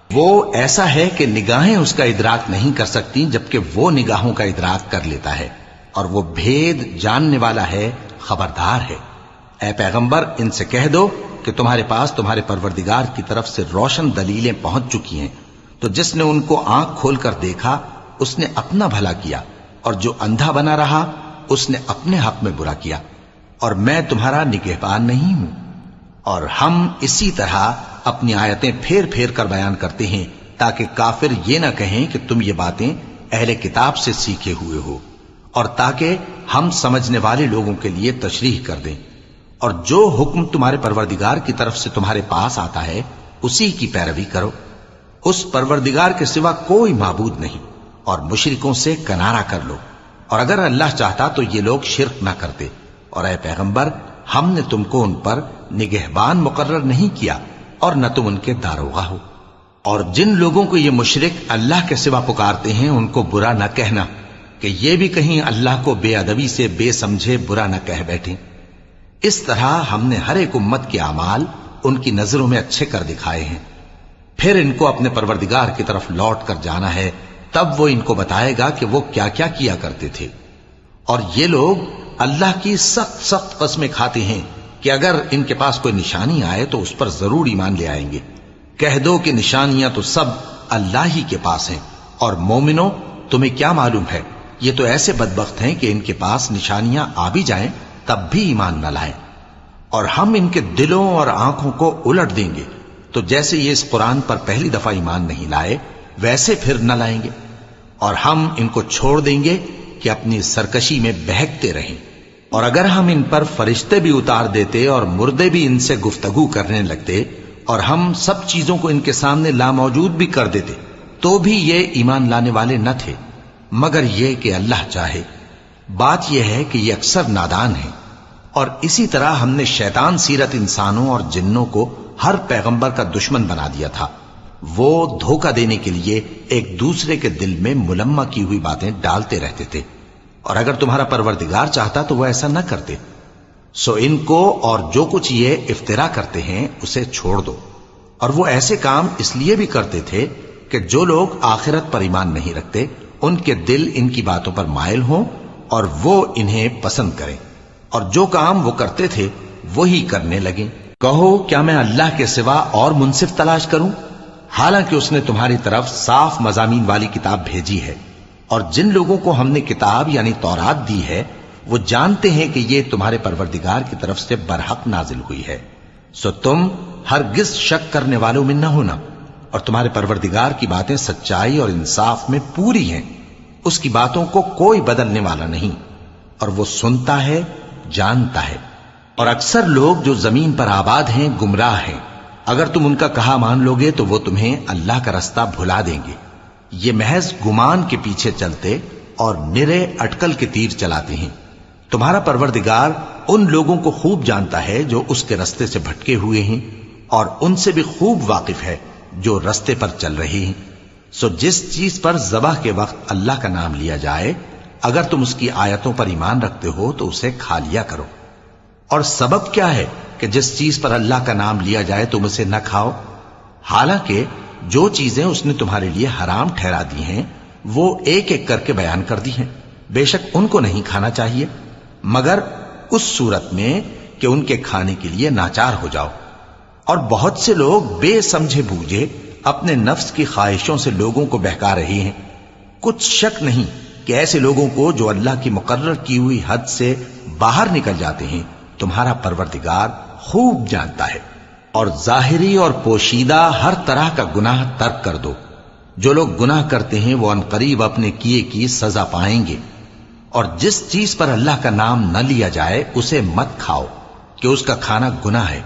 وہ ایسا ہے کہ نگاہیں اس کا ادراک نہیں کر سکتی، جبکہ وہ نگاہوں کا ادراک کر لیتا ہے، اور وہ بھید جاننے والا ہے، خبردار ہے۔ اے پیغمبر، ان سے کہہ دو کہ تمہارے پاس تمہارے پروردگار کی طرف سے روشن دلیلیں پہنچ چکی ہیں، تو جس نے ان کو آنکھ کھول کر دیکھا اس نے اپنا بھلا کیا، اور جو اندھا بنا رہا اس نے اپنے حق میں برا کیا، اور میں تمہارا نگہبان نہیں ہوں۔ اور ہم اسی طرح اپنی آیتیں پھیر پھیر کر بیان کرتے ہیں تاکہ کافر یہ نہ کہیں کہ تم یہ باتیں اہل کتاب سے سیکھے ہوئے ہو، اور تاکہ ہم سمجھنے والے لوگوں کے لیے تشریح کر دیں۔ اور جو حکم تمہارے پروردگار کی طرف سے تمہارے پاس آتا ہے اسی کی پیروی کرو، اس پروردگار کے سوا کوئی معبود نہیں، اور مشرکوں سے کنارہ کر لو، اور اگر اللہ چاہتا تو یہ لوگ شرک نہ کرتے۔ اور اے پیغمبر، ہم نے تم کو ان پر نگہبان مقرر نہیں کیا اور نہ تم ان کے داروغہ ہو۔ اور جن لوگوں کو یہ مشرک اللہ کے سوا پکارتے ہیں ان کو برا نہ کہنا کہ یہ بھی کہیں اللہ کو بے ادبی سے بے سمجھے برا نہ کہہ بیٹھیں۔ اس طرح ہم نے ہر ایک امت کے اعمال ان کی نظروں میں اچھے کر دکھائے ہیں، پھر ان کو اپنے پروردگار کی طرف لوٹ کر جانا ہے، تب وہ ان کو بتائے گا کہ وہ کیا کیا کیا کرتے تھے۔ اور یہ لوگ اللہ کی سخت سخت قسمیں کھاتے ہیں کہ اگر ان کے پاس کوئی نشانی آئے تو اس پر ضرور ایمان لے آئیں گے۔ کہہ دو کہ نشانیاں تو سب اللہ ہی کے پاس ہیں، اور مومنوں تمہیں کیا معلوم ہے، یہ تو ایسے بدبخت ہیں کہ ان کے پاس نشانیاں آ بھی جائیں تب بھی ایمان نہ لائیں۔ اور ہم ان کے دلوں اور آنکھوں کو الٹ دیں گے، تو جیسے یہ اس قرآن پر پہلی دفعہ ایمان نہیں لائے ویسے پھر نہ لائیں گے، اور ہم ان کو چھوڑ دیں گے کہ اپنی سرکشی میں بہکتے رہیں۔ اور اگر ہم ان پر فرشتے بھی اتار دیتے اور مردے بھی ان سے گفتگو کرنے لگتے اور ہم سب چیزوں کو ان کے سامنے لاموجود بھی کر دیتے تو بھی یہ ایمان لانے والے نہ تھے، مگر یہ کہ اللہ چاہے۔ بات یہ ہے کہ یہ اکثر نادان ہیں۔ اور اسی طرح ہم نے شیطان سیرت انسانوں اور جنوں کو ہر پیغمبر کا دشمن بنا دیا تھا، وہ دھوکہ دینے کے لیے ایک دوسرے کے دل میں ملمہ کی ہوئی باتیں ڈالتے رہتے تھے، اور اگر تمہارا پروردگار چاہتا تو وہ ایسا نہ کرتے۔ سو ان کو اور جو کچھ یہ افترا کرتے ہیں اسے چھوڑ دو۔ اور وہ ایسے کام اس لیے بھی کرتے تھے کہ جو لوگ آخرت پر ایمان نہیں رکھتے ان کے دل ان کی باتوں پر مائل ہوں اور وہ انہیں پسند کریں، اور جو کام وہ کرتے تھے وہی کرنے لگیں۔ کہو کیا میں اللہ کے سوا اور منصف تلاش کروں، حالانکہ اس نے تمہاری طرف صاف مضامین والی کتاب بھیجی ہے، اور جن لوگوں کو ہم نے کتاب یعنی تورات دی ہے وہ جانتے ہیں کہ یہ تمہارے پروردگار کی طرف سے برحق نازل ہوئی ہے، سو تم ہرگز شک کرنے والوں میں نہ ہونا، اور تمہارے پروردگار کی باتیں سچائی اور انصاف میں پوری ہیں، اس کی باتوں کو کوئی بدلنے والا نہیں، اور وہ سنتا ہے جانتا ہے۔ اور اکثر لوگ جو زمین پر آباد ہیں گمراہ ہیں، اگر تم ان کا کہا مان لوگے تو وہ تمہیں اللہ کا رستہ بھلا دیں گے، یہ محض گمان کے پیچھے چلتے اور نرے اٹکل کے تیر چلاتے ہیں۔ تمہارا پروردگار ان لوگوں کو خوب جانتا ہے جو اس کے رستے سے بھٹکے ہوئے ہیں، اور ان سے بھی خوب واقف ہے جو رستے پر چل رہے ہیں۔ سو جس چیز پر ذبح کے وقت اللہ کا نام لیا جائے اگر تم اس کی آیتوں پر ایمان رکھتے ہو تو اسے کھا لیا کرو۔ اور سبب کیا ہے کہ جس چیز پر اللہ کا نام لیا جائے تم اسے نہ کھاؤ، حالانکہ جو چیزیں اس نے تمہارے لیے حرام ٹھہرا دی ہیں وہ ایک ایک کر کے بیان کر دی ہیں، بے شک ان کو نہیں کھانا چاہیے مگر اس صورت میں کہ ان کے کھانے کے لیے ناچار ہو جاؤ۔ اور بہت سے لوگ بے سمجھے بوجھے اپنے نفس کی خواہشوں سے لوگوں کو بہکا رہے ہیں۔ کچھ شک نہیں کہ ایسے لوگوں کو جو اللہ کی مقرر کی ہوئی حد سے باہر نکل جاتے ہیں تمہارا پروردگار خوب جانتا ہے۔ اور ظاہری اور پوشیدہ ہر طرح کا گناہ ترک کر دو، جو لوگ گناہ کرتے ہیں وہ عنقریب اپنے کیے کی سزا پائیں گے۔ اور جس چیز پر اللہ کا نام نہ لیا جائے اسے مت کھاؤ کہ اس کا کھانا گناہ ہے،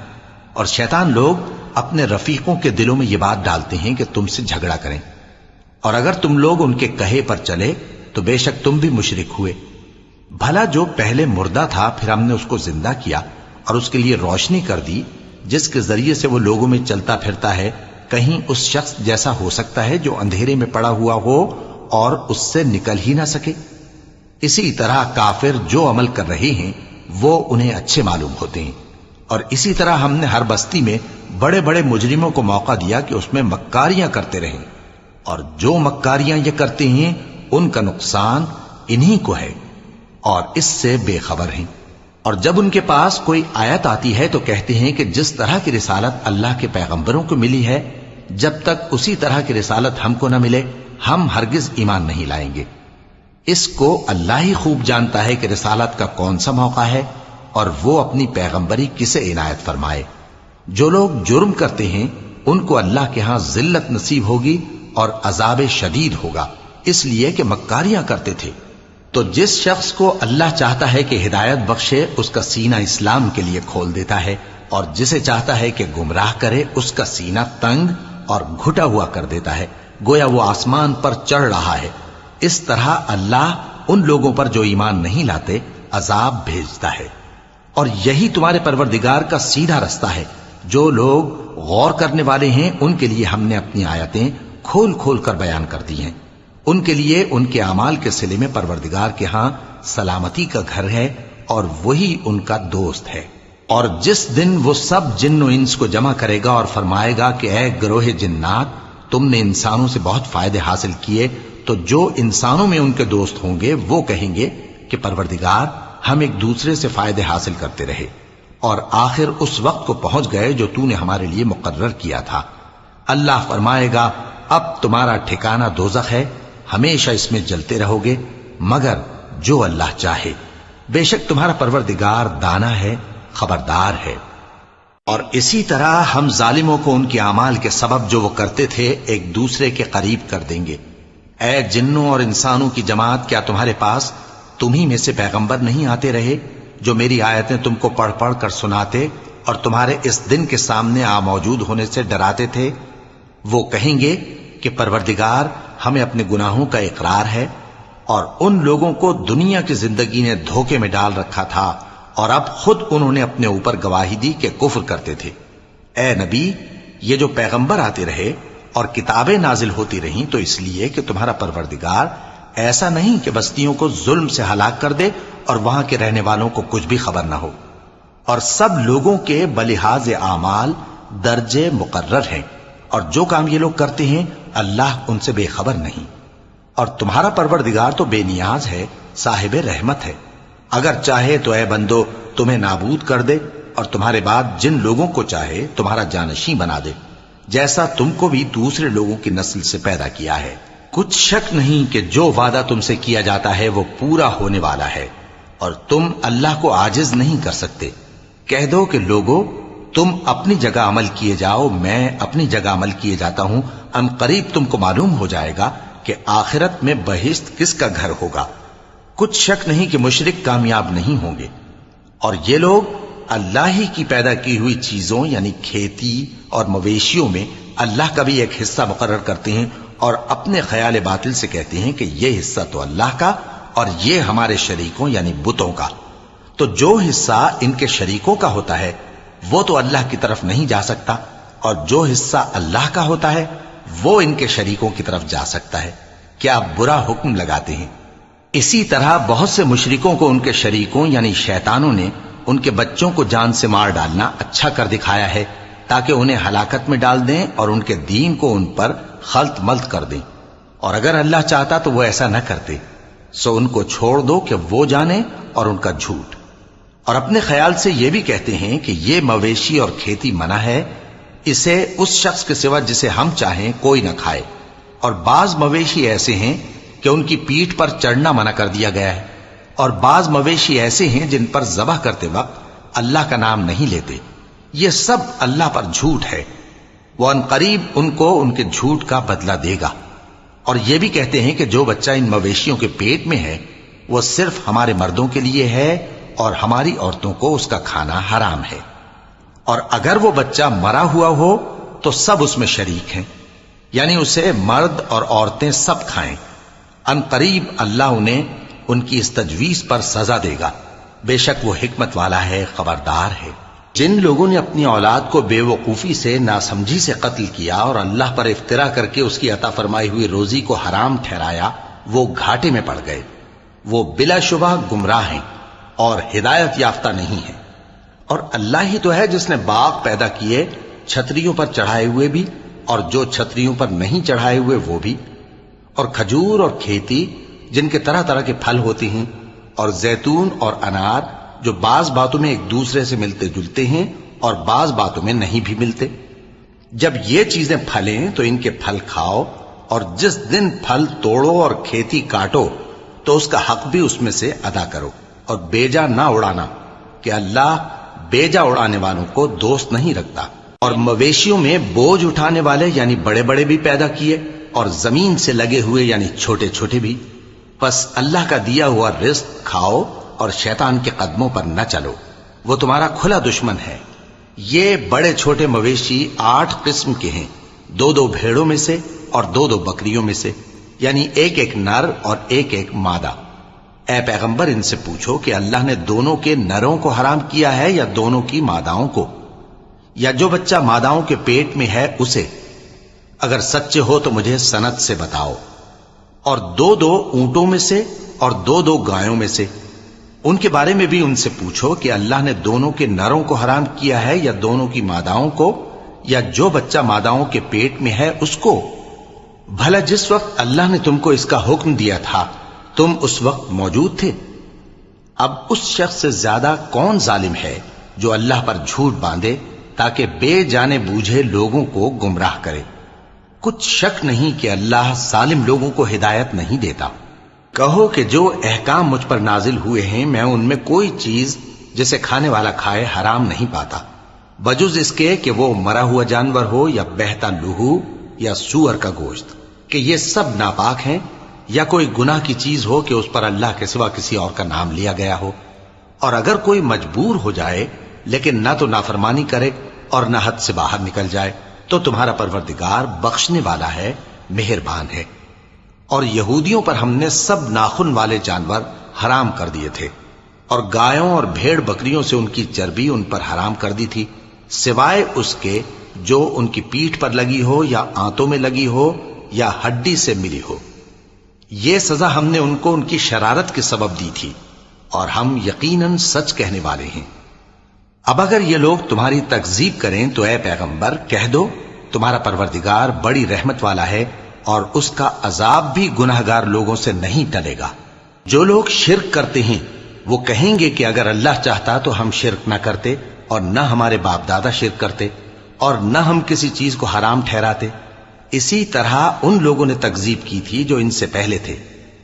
اور شیطان لوگ اپنے رفیقوں کے دلوں میں یہ بات ڈالتے ہیں کہ تم سے جھگڑا کریں، اور اگر تم لوگ ان کے کہے پر چلے تو بے شک تم بھی مشرک ہوئے۔ بھلا جو پہلے مردہ تھا پھر ہم نے اس کو زندہ کیا اور اس کے لیے روشنی کر دی جس کے ذریعے سے وہ لوگوں میں چلتا پھرتا ہے، کہیں اس شخص جیسا ہو سکتا ہے جو اندھیرے میں پڑا ہوا ہو اور اس سے نکل ہی نہ سکے؟ اسی طرح کافر جو عمل کر رہے ہیں وہ انہیں اچھے معلوم ہوتے ہیں، اور اسی طرح ہم نے ہر بستی میں بڑے بڑے مجرموں کو موقع دیا کہ اس میں مکاریاں کرتے رہیں، اور جو مکاریاں یہ کرتے ہیں ان کا نقصان انہی کو ہے اور اس سے بے خبر ہیں۔ اور جب ان کے پاس کوئی آیت آتی ہے تو کہتے ہیں کہ جس طرح کی رسالت اللہ کے پیغمبروں کو ملی ہے، جب تک اسی طرح کی رسالت ہم کو نہ ملے ہم ہرگز ایمان نہیں لائیں گے۔ اس کو اللہ ہی خوب جانتا ہے کہ رسالت کا کون سا موقع ہے اور وہ اپنی پیغمبری کسے عنایت فرمائے۔ جو لوگ جرم کرتے ہیں ان کو اللہ کے ہاں ذلت نصیب ہوگی اور عذاب شدید ہوگا، اس لیے کہ مکاریاں کرتے تھے۔ تو جس شخص کو اللہ چاہتا ہے کہ ہدایت بخشے اس کا سینہ اسلام کے لیے کھول دیتا ہے، اور جسے چاہتا ہے کہ گمراہ کرے اس کا سینہ تنگ اور گھٹا ہوا کر دیتا ہے، گویا وہ آسمان پر چڑھ رہا ہے۔ اس طرح اللہ ان لوگوں پر جو ایمان نہیں لاتے عذاب بھیجتا ہے۔ اور یہی تمہارے پروردگار کا سیدھا رستہ ہے۔ جو لوگ غور کرنے والے ہیں ان کے لیے ہم نے اپنی آیتیں کھول کھول کر بیان کر دی ہیں۔ ان کے لیے ان کے اعمال کے صلے میں پروردگار کے ہاں سلامتی کا گھر ہے اور وہی ان کا دوست ہے۔ اور جس دن وہ سب جن و انس کو جمع کرے گا اور فرمائے گا کہ اے گروہ جنات، تم نے انسانوں سے بہت فائدے حاصل کیے، تو جو انسانوں میں ان کے دوست ہوں گے وہ کہیں گے کہ پروردگار ہم ایک دوسرے سے فائدے حاصل کرتے رہے اور آخر اس وقت کو پہنچ گئے جو تو نے ہمارے لیے مقرر کیا تھا۔ اللہ فرمائے گا اب تمہارا ٹھکانہ دوزخ ہے، ہمیشہ اس میں جلتے رہو گے مگر جو اللہ چاہے، بے شک تمہارا پروردگار دانا ہے، خبردار ہے۔ اور اسی طرح ہم ظالموں کو ان کے اعمال کے سبب جو وہ کرتے تھے ایک دوسرے کے قریب کر دیں گے۔ اے جنوں اور انسانوں کی جماعت، کیا تمہارے پاس تمہیں میں سے پیغمبر نہیں آتے رہے جو میری آیتیں تم کو پڑھ پڑھ کر سناتے اور تمہارے اس دن کے سامنے موجود ہونے سے ڈراتے تھے؟ وہ کہیں گے کہ پروردگار ہمیں اپنے گناہوں کا اقرار ہے، اور ان لوگوں کو دنیا کی زندگی نے دھوکے میں ڈال رکھا تھا اور اب خود انہوں نے اپنے اوپر گواہی دی کہ کفر کرتے تھے۔ اے نبی، یہ جو پیغمبر آتے رہے اور کتابیں نازل ہوتی رہیں تو اس لیے کہ تمہارا پروردگار ایسا نہیں کہ بستیوں کو ظلم سے ہلاک کر دے اور وہاں کے رہنے والوں کو کچھ بھی خبر نہ ہو، اور سب لوگوں کے بلحاظ اعمال درجے مقرر ہیں، اور جو کام یہ لوگ کرتے ہیں اللہ ان سے بے خبر نہیں۔ اور تمہارا پروردگار تو بے نیاز ہے، صاحب رحمت ہے، اگر چاہے تو اے بندو تمہیں نابود کر دے اور تمہارے بعد جن لوگوں کو چاہے تمہارا جانشین بنا دے، جیسا تم کو بھی دوسرے لوگوں کی نسل سے پیدا کیا ہے۔ کچھ شک نہیں کہ جو وعدہ تم سے کیا جاتا ہے وہ پورا ہونے والا ہے، اور تم اللہ کو عاجز نہیں کر سکتے۔ کہہ دو کہ لوگو تم اپنی جگہ عمل کیے جاؤ، میں اپنی جگہ عمل کیے جاتا ہوں، ان قریب تم کو معلوم ہو جائے گا کہ آخرت میں بہشت کس کا گھر ہوگا۔ کچھ شک نہیں کہ مشرک کامیاب نہیں ہوں گے۔ اور یہ لوگ اللہ ہی کی پیدا کی ہوئی چیزوں یعنی کھیتی اور مویشیوں میں اللہ کا بھی ایک حصہ مقرر کرتے ہیں اور اپنے خیال باطل سے کہتے ہیں کہ یہ حصہ تو اللہ کا اور یہ ہمارے شریکوں یعنی بتوں کا۔ تو جو حصہ ان کے شریکوں کا ہوتا ہے وہ تو اللہ کی طرف نہیں جا سکتا، اور جو حصہ اللہ کا ہوتا ہے وہ ان کے شریکوں کی طرف جا سکتا ہے۔ کیا برا حکم لگاتے ہیں؟ اسی طرح بہت سے مشرکوں کو ان کے شریکوں یعنی شیطانوں نے ان کے بچوں کو جان سے مار ڈالنا اچھا کر دکھایا ہے تاکہ انہیں ہلاکت میں ڈال دیں اور ان کے دین کو ان پر خلط ملط کر دیں، اور اگر اللہ چاہتا تو وہ ایسا نہ کرتے۔ سو ان کو چھوڑ دو کہ وہ جانے اور ان کا جھوٹ۔ اور اپنے خیال سے یہ بھی کہتے ہیں کہ یہ مویشی اور کھیتی منع ہے، اسے اس شخص کے سوا جسے ہم چاہیں کوئی نہ کھائے، اور بعض مویشی ایسے ہیں کہ ان کی پیٹھ پر چڑھنا منع کر دیا گیا ہے، اور بعض مویشی ایسے ہیں جن پر ذبح کرتے وقت اللہ کا نام نہیں لیتے۔ یہ سب اللہ پر جھوٹ ہے، وہ ان قریب ان کو ان کے جھوٹ کا بدلہ دے گا۔ اور یہ بھی کہتے ہیں کہ جو بچہ ان مویشیوں کے پیٹ میں ہے وہ صرف ہمارے مردوں کے لیے ہے اور ہماری عورتوں کو اس کا کھانا حرام ہے، اور اگر وہ بچہ مرا ہوا ہو تو سب اس میں شریک ہیں، یعنی اسے مرد اور عورتیں سب کھائیں۔ ان قریب اللہ انہیں ان کی اس تجویز پر سزا دے گا، بے شک وہ حکمت والا ہے، خبردار ہے۔ جن لوگوں نے اپنی اولاد کو بے وقوفی سے ناسمجھی سے قتل کیا اور اللہ پر افترا کر کے اس کی عطا فرمائی ہوئی روزی کو حرام ٹھہرایا، وہ گھاٹے میں پڑ گئے، وہ بلا شبہ گمراہ ہیں اور ہدایت یافتہ نہیں ہیں۔ اور اللہ ہی تو ہے جس نے باغ پیدا کیے چھتریوں پر چڑھائے ہوئے بھی اور جو چھتریوں پر نہیں چڑھائے ہوئے وہ بھی، اور کھجور اور کھیتی جن کے طرح طرح کے پھل ہوتے ہیں، اور زیتون اور انار جو بعض باتوں میں ایک دوسرے سے ملتے جلتے ہیں اور بعض باتوں میں نہیں بھی ملتے۔ جب یہ چیزیں پھلیں تو ان کے پھل کھاؤ، اور جس دن پھل توڑو اور کھیتی کاٹو تو اس کا حق بھی اس میں سے ادا کرو، اور بیجا نہ اڑانا کہ اللہ بیجا اڑانے والوں کو دوست نہیں رکھتا۔ اور مویشیوں میں بوجھ اٹھانے والے یعنی بڑے بڑے بھی پیدا کیے، اور زمین سے لگے ہوئے یعنی چھوٹے چھوٹے بھی۔ پس اللہ کا دیا ہوا رزق کھاؤ اور شیطان کے قدموں پر نہ چلو، وہ تمہارا کھلا دشمن ہے۔ یہ بڑے چھوٹے مویشی 8 قسم کے ہیں، 2 بھیڑوں میں سے اور 2 بکریوں میں سے، یعنی ایک نر اور ایک مادہ۔ اے پیغمبر ان سے پوچھو کہ اللہ نے دونوں کے نروں کو حرام کیا ہے یا دونوں کی ماداؤں کو، یا جو بچہ ماداؤں کے پیٹ میں ہے اسے؟ اگر سچے ہو تو مجھے سند سے بتاؤ۔ اور 2 اونٹوں میں سے اور 2 گایوں میں سے، ان کے بارے میں بھی ان سے پوچھو کہ اللہ نے دونوں کے نروں کو حرام کیا ہے یا دونوں کی ماداؤں کو، یا جو بچہ ماداؤں کے پیٹ میں ہے اس کو؟ بھلا جس وقت اللہ نے تم کو اس کا حکم دیا تھا تم اس وقت موجود تھے؟ اب اس شخص سے زیادہ کون ظالم ہے جو اللہ پر جھوٹ باندھے تاکہ بے جانے بوجھے لوگوں کو گمراہ کرے؟ کچھ شک نہیں کہ اللہ ظالم لوگوں کو ہدایت نہیں دیتا۔ کہو کہ جو احکام مجھ پر نازل ہوئے ہیں میں ان میں کوئی چیز جسے کھانے والا کھائے حرام نہیں پاتا، بجز اس کے کہ وہ مرا ہوا جانور ہو یا بہتا لہو یا سور کا گوشت، کہ یہ سب ناپاک ہیں، یا کوئی گناہ کی چیز ہو کہ اس پر اللہ کے سوا کسی اور کا نام لیا گیا ہو۔ اور اگر کوئی مجبور ہو جائے لیکن نہ تو نافرمانی کرے اور نہ حد سے باہر نکل جائے تو تمہارا پروردگار بخشنے والا ہے، مہربان ہے۔ اور یہودیوں پر ہم نے سب ناخن والے جانور حرام کر دیے تھے، اور گایوں اور بھیڑ بکریوں سے ان کی چربی ان پر حرام کر دی تھی، سوائے اس کے جو ان کی پیٹھ پر لگی ہو یا آنتوں میں لگی ہو یا ہڈی سے ملی ہو۔ یہ سزا ہم نے ان کو ان کی شرارت کے سبب دی تھی، اور ہم یقیناً سچ کہنے والے ہیں۔ اب اگر یہ لوگ تمہاری تکذیب کریں تو اے پیغمبر کہہ دو تمہارا پروردگار بڑی رحمت والا ہے، اور اس کا عذاب بھی گناہگار لوگوں سے نہیں ٹلے گا۔ جو لوگ شرک کرتے ہیں وہ کہیں گے کہ اگر اللہ چاہتا تو ہم شرک نہ کرتے، اور نہ ہمارے باپ دادا شرک کرتے، اور نہ ہم کسی چیز کو حرام ٹھہراتے۔ اسی طرح ان لوگوں نے تکذیب کی تھی جو ان سے پہلے تھے،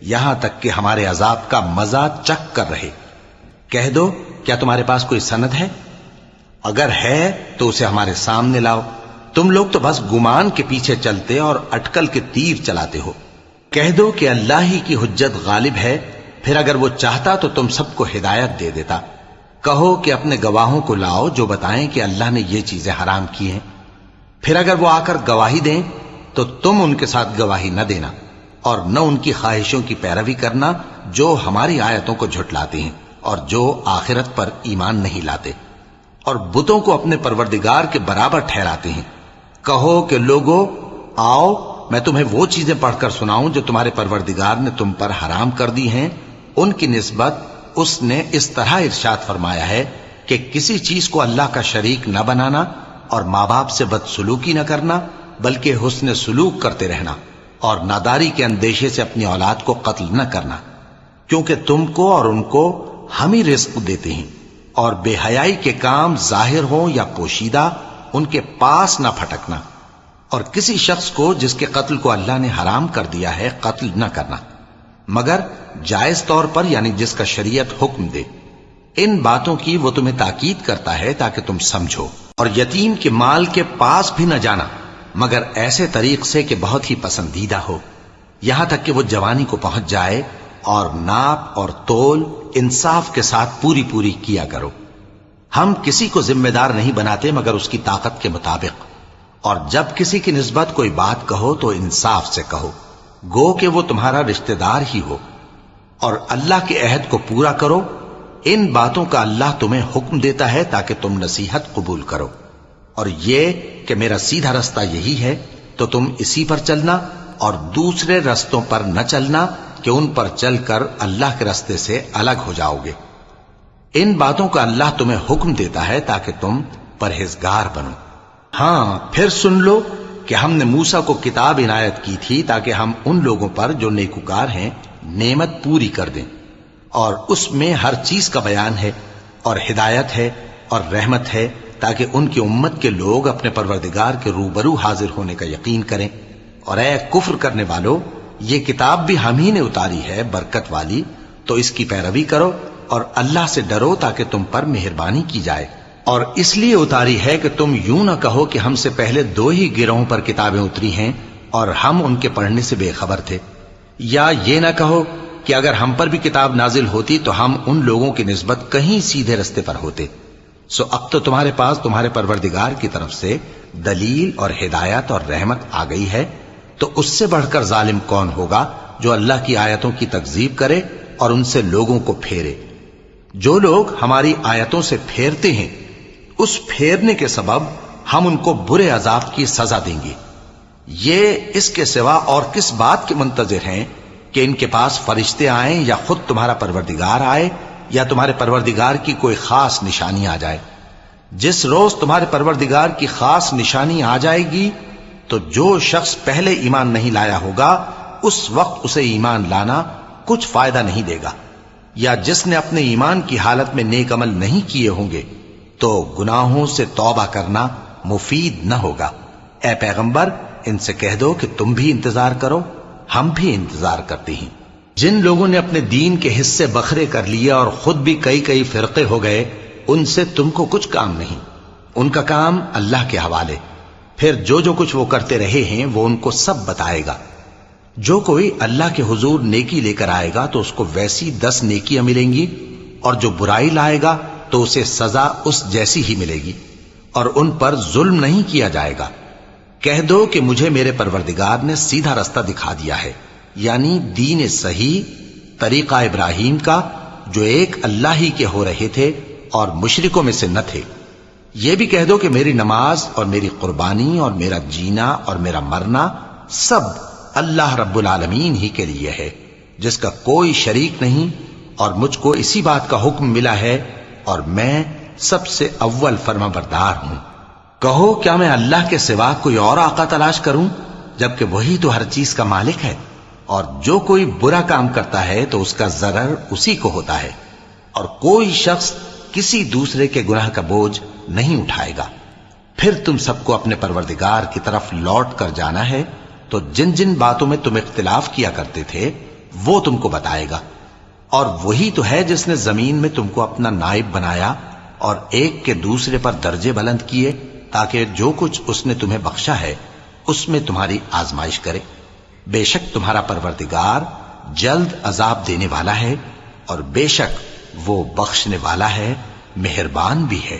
یہاں تک کہ ہمارے عذاب کا مزہ چکھ کر رہے۔ کہہ دو کیا تمہارے پاس کوئی سند ہے؟ اگر ہے تو اسے ہمارے سامنے لاؤ، تم لوگ تو بس گمان کے پیچھے چلتے اور اٹکل کے تیر چلاتے ہو۔ کہہ دو کہ اللہ ہی کی حجت غالب ہے، پھر اگر وہ چاہتا تو تم سب کو ہدایت دے دیتا۔ کہو کہ اپنے گواہوں کو لاؤ جو بتائیں کہ اللہ نے یہ چیزیں حرام کی ہیں، پھر اگر وہ آ کر گواہی دیں تو تم ان کے ساتھ گواہی نہ دینا، اور نہ ان کی خواہشوں کی پیروی کرنا جو ہماری آیتوں کو جھٹلاتے ہیں اور جو آخرت پر ایمان نہیں لاتے، اور بتوں کو اپنے پروردگار کے برابر ٹھہراتے ہیں۔ کہو کہ لوگو آؤ میں تمہیں وہ چیزیں پڑھ کر سناؤں جو تمہارے پروردگار نے تم پر حرام کر دی ہیں۔ ان کی نسبت اس نے اس طرح ارشاد فرمایا ہے کہ کسی چیز کو اللہ کا شریک نہ بنانا، اور ماں باپ سے بدسلوکی نہ کرنا بلکہ حسن سلوک کرتے رہنا، اور ناداری کے اندیشے سے اپنی اولاد کو قتل نہ کرنا، کیونکہ تم کو اور ان کو ہم ہی رزق دیتے ہیں۔ اور بے حیائی کے کام ظاہر ہوں یا پوشیدہ ان کے پاس نہ پھٹکنا، اور کسی شخص کو جس کے قتل کو اللہ نے حرام کر دیا ہے قتل نہ کرنا، مگر جائز طور پر یعنی جس کا شریعت حکم دے۔ ان باتوں کی وہ تمہیں تاکید کرتا ہے تاکہ تم سمجھو۔ اور یتیم کے مال کے پاس بھی نہ جانا مگر ایسے طریق سے کہ بہت ہی پسندیدہ ہو، یہاں تک کہ وہ جوانی کو پہنچ جائے، اور ناپ اور تول انصاف کے ساتھ پوری پوری کیا کرو۔ ہم کسی کو ذمہ دار نہیں بناتے مگر اس کی طاقت کے مطابق، اور جب کسی کی نسبت کوئی بات کہو تو انصاف سے کہو، گو کہ وہ تمہارا رشتہ دار ہی ہو، اور اللہ کے عہد کو پورا کرو۔ ان باتوں کا اللہ تمہیں حکم دیتا ہے تاکہ تم نصیحت قبول کرو، اور یہ کہ میرا سیدھا رستہ یہی ہے تو تم اسی پر چلنا، اور دوسرے رستوں پر نہ چلنا کہ ان پر چل کر اللہ کے رستے سے الگ ہو جاؤ گے۔ ان باتوں کا اللہ تمہیں حکم دیتا ہے تاکہ تم پرہیزگار بنو۔ ہاں پھر سن لو کہ ہم نے موسیٰ کو کتاب عنایت کی تھی تاکہ ہم ان لوگوں پر جو نیکوکار ہیں نعمت پوری کر دیں، اور اس میں ہر چیز کا بیان ہے اور ہدایت ہے اور رحمت ہے، تاکہ ان کی امت کے لوگ اپنے پروردگار کے روبرو حاضر ہونے کا یقین کریں۔ اور اے کفر کرنے والو، یہ کتاب بھی ہم ہی نے اتاری ہے برکت والی، تو اس کی پیروی کرو اور اللہ سے ڈرو تاکہ تم پر مہربانی کی جائے۔ اور اس لیے اتاری ہے کہ تم یوں نہ کہو کہ ہم سے پہلے 2 ہی گروہوں پر کتابیں اتری ہیں اور ہم ان کے پڑھنے سے بے خبر تھے، یا یہ نہ کہو کہ اگر ہم پر بھی کتاب نازل ہوتی تو ہم ان لوگوں کی نسبت کہیں سیدھے رستے پر ہوتے۔ سو اب تو تمہارے پاس تمہارے پروردگار کی طرف سے دلیل اور ہدایت اور رحمت آ گئی ہے، تو اس سے بڑھ کر ظالم کون ہوگا جو اللہ کی آیتوں کی تکذیب کرے اور ان سے لوگوں کو پھیرے۔ جو لوگ ہماری آیتوں سے پھیرتے ہیں، اس پھیرنے کے سبب ہم ان کو برے عذاب کی سزا دیں گے۔ یہ اس کے سوا اور کس بات کے منتظر ہیں کہ ان کے پاس فرشتے آئیں یا خود تمہارا پروردگار آئے یا تمہارے پروردگار کی کوئی خاص نشانی آ جائے؟ جس روز تمہارے پروردگار کی خاص نشانی آ جائے گی تو جو شخص پہلے ایمان نہیں لایا ہوگا اس وقت اسے ایمان لانا کچھ فائدہ نہیں دے گا، یا جس نے اپنے ایمان کی حالت میں نیک عمل نہیں کیے ہوں گے تو گناہوں سے توبہ کرنا مفید نہ ہوگا۔ اے پیغمبر، ان سے کہہ دو کہ تم بھی انتظار کرو، ہم بھی انتظار کرتے ہیں۔ جن لوگوں نے اپنے دین کے حصے بکھرے کر لیے اور خود بھی کئی فرقے ہو گئے، ان سے تم کو کچھ کام نہیں، ان کا کام اللہ کے حوالے۔ پھر جو کچھ وہ کرتے رہے ہیں وہ ان کو سب بتائے گا۔ جو کوئی اللہ کے حضور نیکی لے کر آئے گا تو اس کو ویسی 10 نیکیاں ملیں گی، اور جو برائی لائے گا تو اسے سزا اس جیسی ہی ملے گی، اور ان پر ظلم نہیں کیا جائے گا۔ کہہ دو کہ مجھے میرے پروردگار نے سیدھا رستہ دکھا دیا ہے، یعنی دین صحیح، طریقہ ابراہیم کا، جو ایک اللہ ہی کے ہو رہے تھے اور مشرکوں میں سے نہ تھے۔ یہ بھی کہہ دو کہ میری نماز اور میری قربانی اور میرا جینا اور میرا مرنا سب اللہ رب العالمین ہی کے لیے ہے، جس کا کوئی شریک نہیں، اور مجھ کو اسی بات کا حکم ملا ہے اور میں سب سے اول فرما بردار ہوں۔ کہو کیا میں اللہ کے سوا کوئی اور آقا تلاش کروں، جبکہ وہی تو ہر چیز کا مالک ہے؟ اور جو کوئی برا کام کرتا ہے تو اس کا ضرر اسی کو ہوتا ہے، اور کوئی شخص کسی دوسرے کے گناہ کا بوجھ نہیں اٹھائے گا۔ پھر تم سب کو اپنے پروردگار کی طرف لوٹ کر جانا ہے، تو جن جن باتوں میں تم اختلاف کیا کرتے تھے وہ تم کو بتائے گا۔ اور وہی تو ہے جس نے زمین میں تم کو اپنا نائب بنایا اور ایک کے دوسرے پر درجے بلند کیے، تاکہ جو کچھ اس نے تمہیں بخشا ہے اس میں تمہاری آزمائش کرے۔ بے شک تمہارا پروردگار جلد عذاب دینے والا ہے، اور بے شک وہ بخشنے والا ہے، مہربان بھی ہے۔